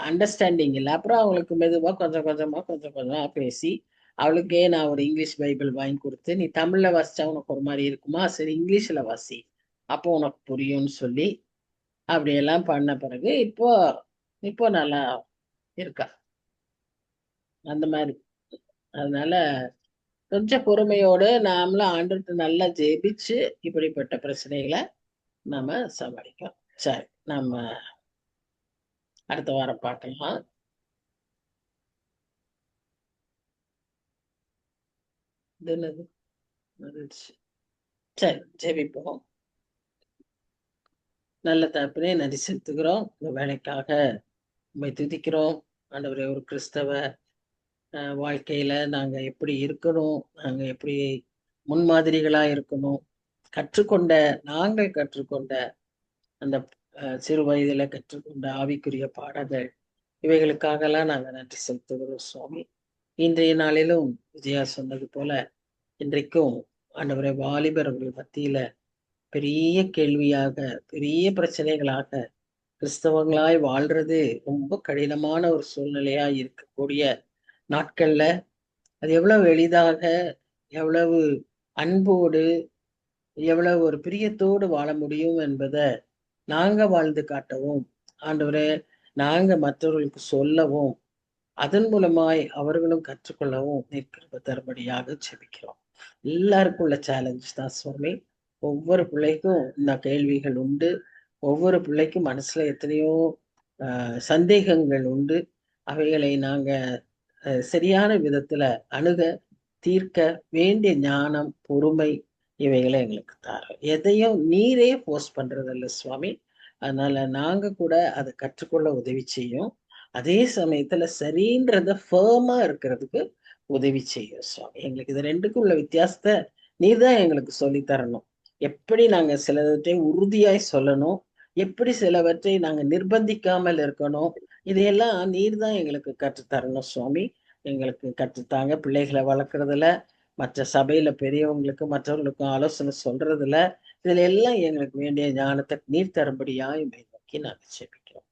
அண்டர்ஸ்டாண்டிங் இல்லை. அப்புறம் அவங்களுக்கு மெதுவா கொஞ்சம் கொஞ்சமா பேசி அவளுக்கே நான் ஒரு இங்கிலீஷ் பைபிள் வாங்கி கொடுத்து, நீ தமிழ்ல வாசிச்சா உனக்கு ஒரு மாதிரி இருக்குமா, சரி இங்கிலீஷ்ல வாசி, அப்போ உனக்கு புரியும்னு சொல்லி அப்படியெல்லாம் பண்ண பிறகு இப்போ நல்லா இருக்கா அந்த மாதிரி. அதனால கொஞ்சம் பொறுமையோடு நாமளும் ஆண்டுட்டு நல்லா ஜெபிச்சு இப்படிப்பட்ட பிரச்சனைகளை நாம சமாளிக்கலாம். சரி, நம்ம அடுத்த வாரம் பார்க்கலாம். சரி, ஜெபிப்போம். நல்ல தகப்பனே, நன்றி செலுத்துகிறோம். இந்த வேலைக்காக உண்மை துதிக்கிறோம் ஆண்டவரே. ஒரு கிறிஸ்தவ வாழ்க்கையில நாங்க எப்படி இருக்கணும், நாங்க எப்படி முன்மாதிரிகளா இருக்கணும், நாங்கள் கற்றுக்கொண்ட அந்த சிறு வயதுல கற்றுக்கொண்ட ஆவிக்குரிய பாடங்கள், இவைகளுக்காகலாம் நாங்க நன்றி செலுத்துகிறோம் சுவாமி. இன்றைய நாளிலும் விஜயா சொன்னது போல இன்றைக்கும் ஆண்டவரே வாலிபர்கள் மத்தியில பெரிய கேள்வியாக, பெரிய பிரச்சனைகளாக கிறிஸ்தவங்களாய் வாழ்றது ரொம்ப கடினமான ஒரு சூழ்நிலையா இருக்கக்கூடிய நாட்கள்ல அது எவ்வளவு எளிதாக, எவ்வளவு அன்போடு, எவ்வளவு ஒரு பிரியத்தோடு வாழ முடியும் என்பதை நாங்க வாழ்ந்து காட்டவும், ஆண்டவரே நாங்க மற்றவர்களுக்கு சொல்லவும், அதன் மூலமாய் அவர்களும் கற்றுக்கொள்ளவும் நிற்கிற தருபடியாக ஜெபிக்கிறோம். எல்லாருக்கும் உள்ள சேலஞ்ச் தான் சுவாமி. ஒவ்வொரு பிள்ளைக்கும் இந்த கேள்விகள் உண்டு, ஒவ்வொரு பிள்ளைக்கும் மனசுல எத்தனையோ சந்தேகங்கள் உண்டு. அவைகளை நாங்க சரியான விதத்துல அணுக, தீர்க்க வேண்டிய ஞானம், பொறுமை இவைகளை எங்களுக்கு தாரும். எதையும் நீரே போர்ஸ் பண்றதில்ல சுவாமி. அதனால நாங்க கூட அதை கற்றுக்கொள்ள உதவி செய்யும். அதே சமயத்துல சரின்றத ஃபேர்மா இருக்கிறதுக்கு உதவி செய்யும் சுவாமி. எங்களுக்கு இது ரெண்டுக்கும் உள்ள வித்தியாசத்தை நீர் தான் எங்களுக்கு சொல்லி தரணும். எப்படி நாங்க சிலவற்றை உறுதியாய் சொல்லணும், எப்படி சிலவற்றை நாங்க நிர்பந்திக்காமல் இருக்கணும், இதையெல்லாம் நீர் தான் எங்களுக்கு கற்றுத்தரணும் சுவாமி. எங்களுக்கு கற்றுத்தாங்க. பிள்ளைகளை வளர்க்குறதுல, மற்ற சபையில பெரியவங்களுக்கு மற்றவர்களுக்கும் ஆலோசனை சொல்றதுல, இதுல எல்லாம் எங்களுக்கு வேண்டிய ஞானத்தை நீர் தரும்படியாய் உம்மை நோக்கி நாங்கள் ஜெபிக்கிறோம்.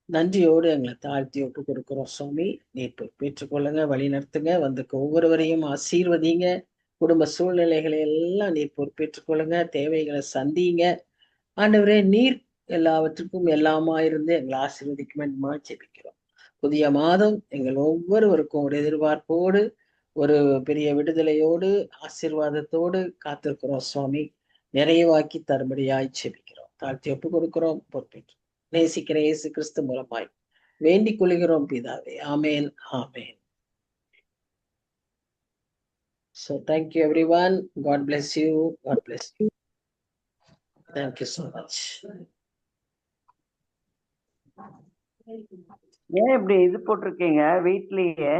நன்றியோடு எங்களை தாழ்த்தி ஒப்பு கொடுக்கிறோம் சுவாமி. நீர் பொறுப்பேற்றுக் கொள்ளுங்க, வழி நடத்துங்க, வந்திருக்க ஒவ்வொருவரையும் ஆசீர்வதிங்க. குடும்ப சூழ்நிலைகளை எல்லாம் நீர் பொறுப்பேற்றுக் கொள்ளுங்க, தேவைகளை சந்திங்க. ஆண்டவரே, நீர் எல்லாவற்றுக்கும் எல்லாமா இருந்து எங்களை ஆசீர்வதிக்குமா ஜெபிக்கிறோம். புதிய மாதம் எங்கள் ஒவ்வொருவருக்கும் ஒரு எதிர்பார்ப்போடு, ஒரு பெரிய விடுதலையோடு, ஆசீர்வாதத்தோடு காத்திருக்கிறோம் சுவாமி. நிறைவாக்கி தரும்படியாய் ஜெபிக்கிறோம். தாழ்த்தி ஒப்பு கொடுக்கிறோம், பொறுப்பேற்று நேசிக்கிற இயேசு கிறிஸ்து மூலமாய் வேண்டிக் கொள்கிறோம் பிதாவே. ஆமேன், ஆமேன். So thank you everyone. God bless you. God bless you. Thank you so much. ஏன் இப்படி இது போட்டிருக்கீங்க வீட்லயே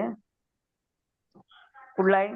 உள்ளாய்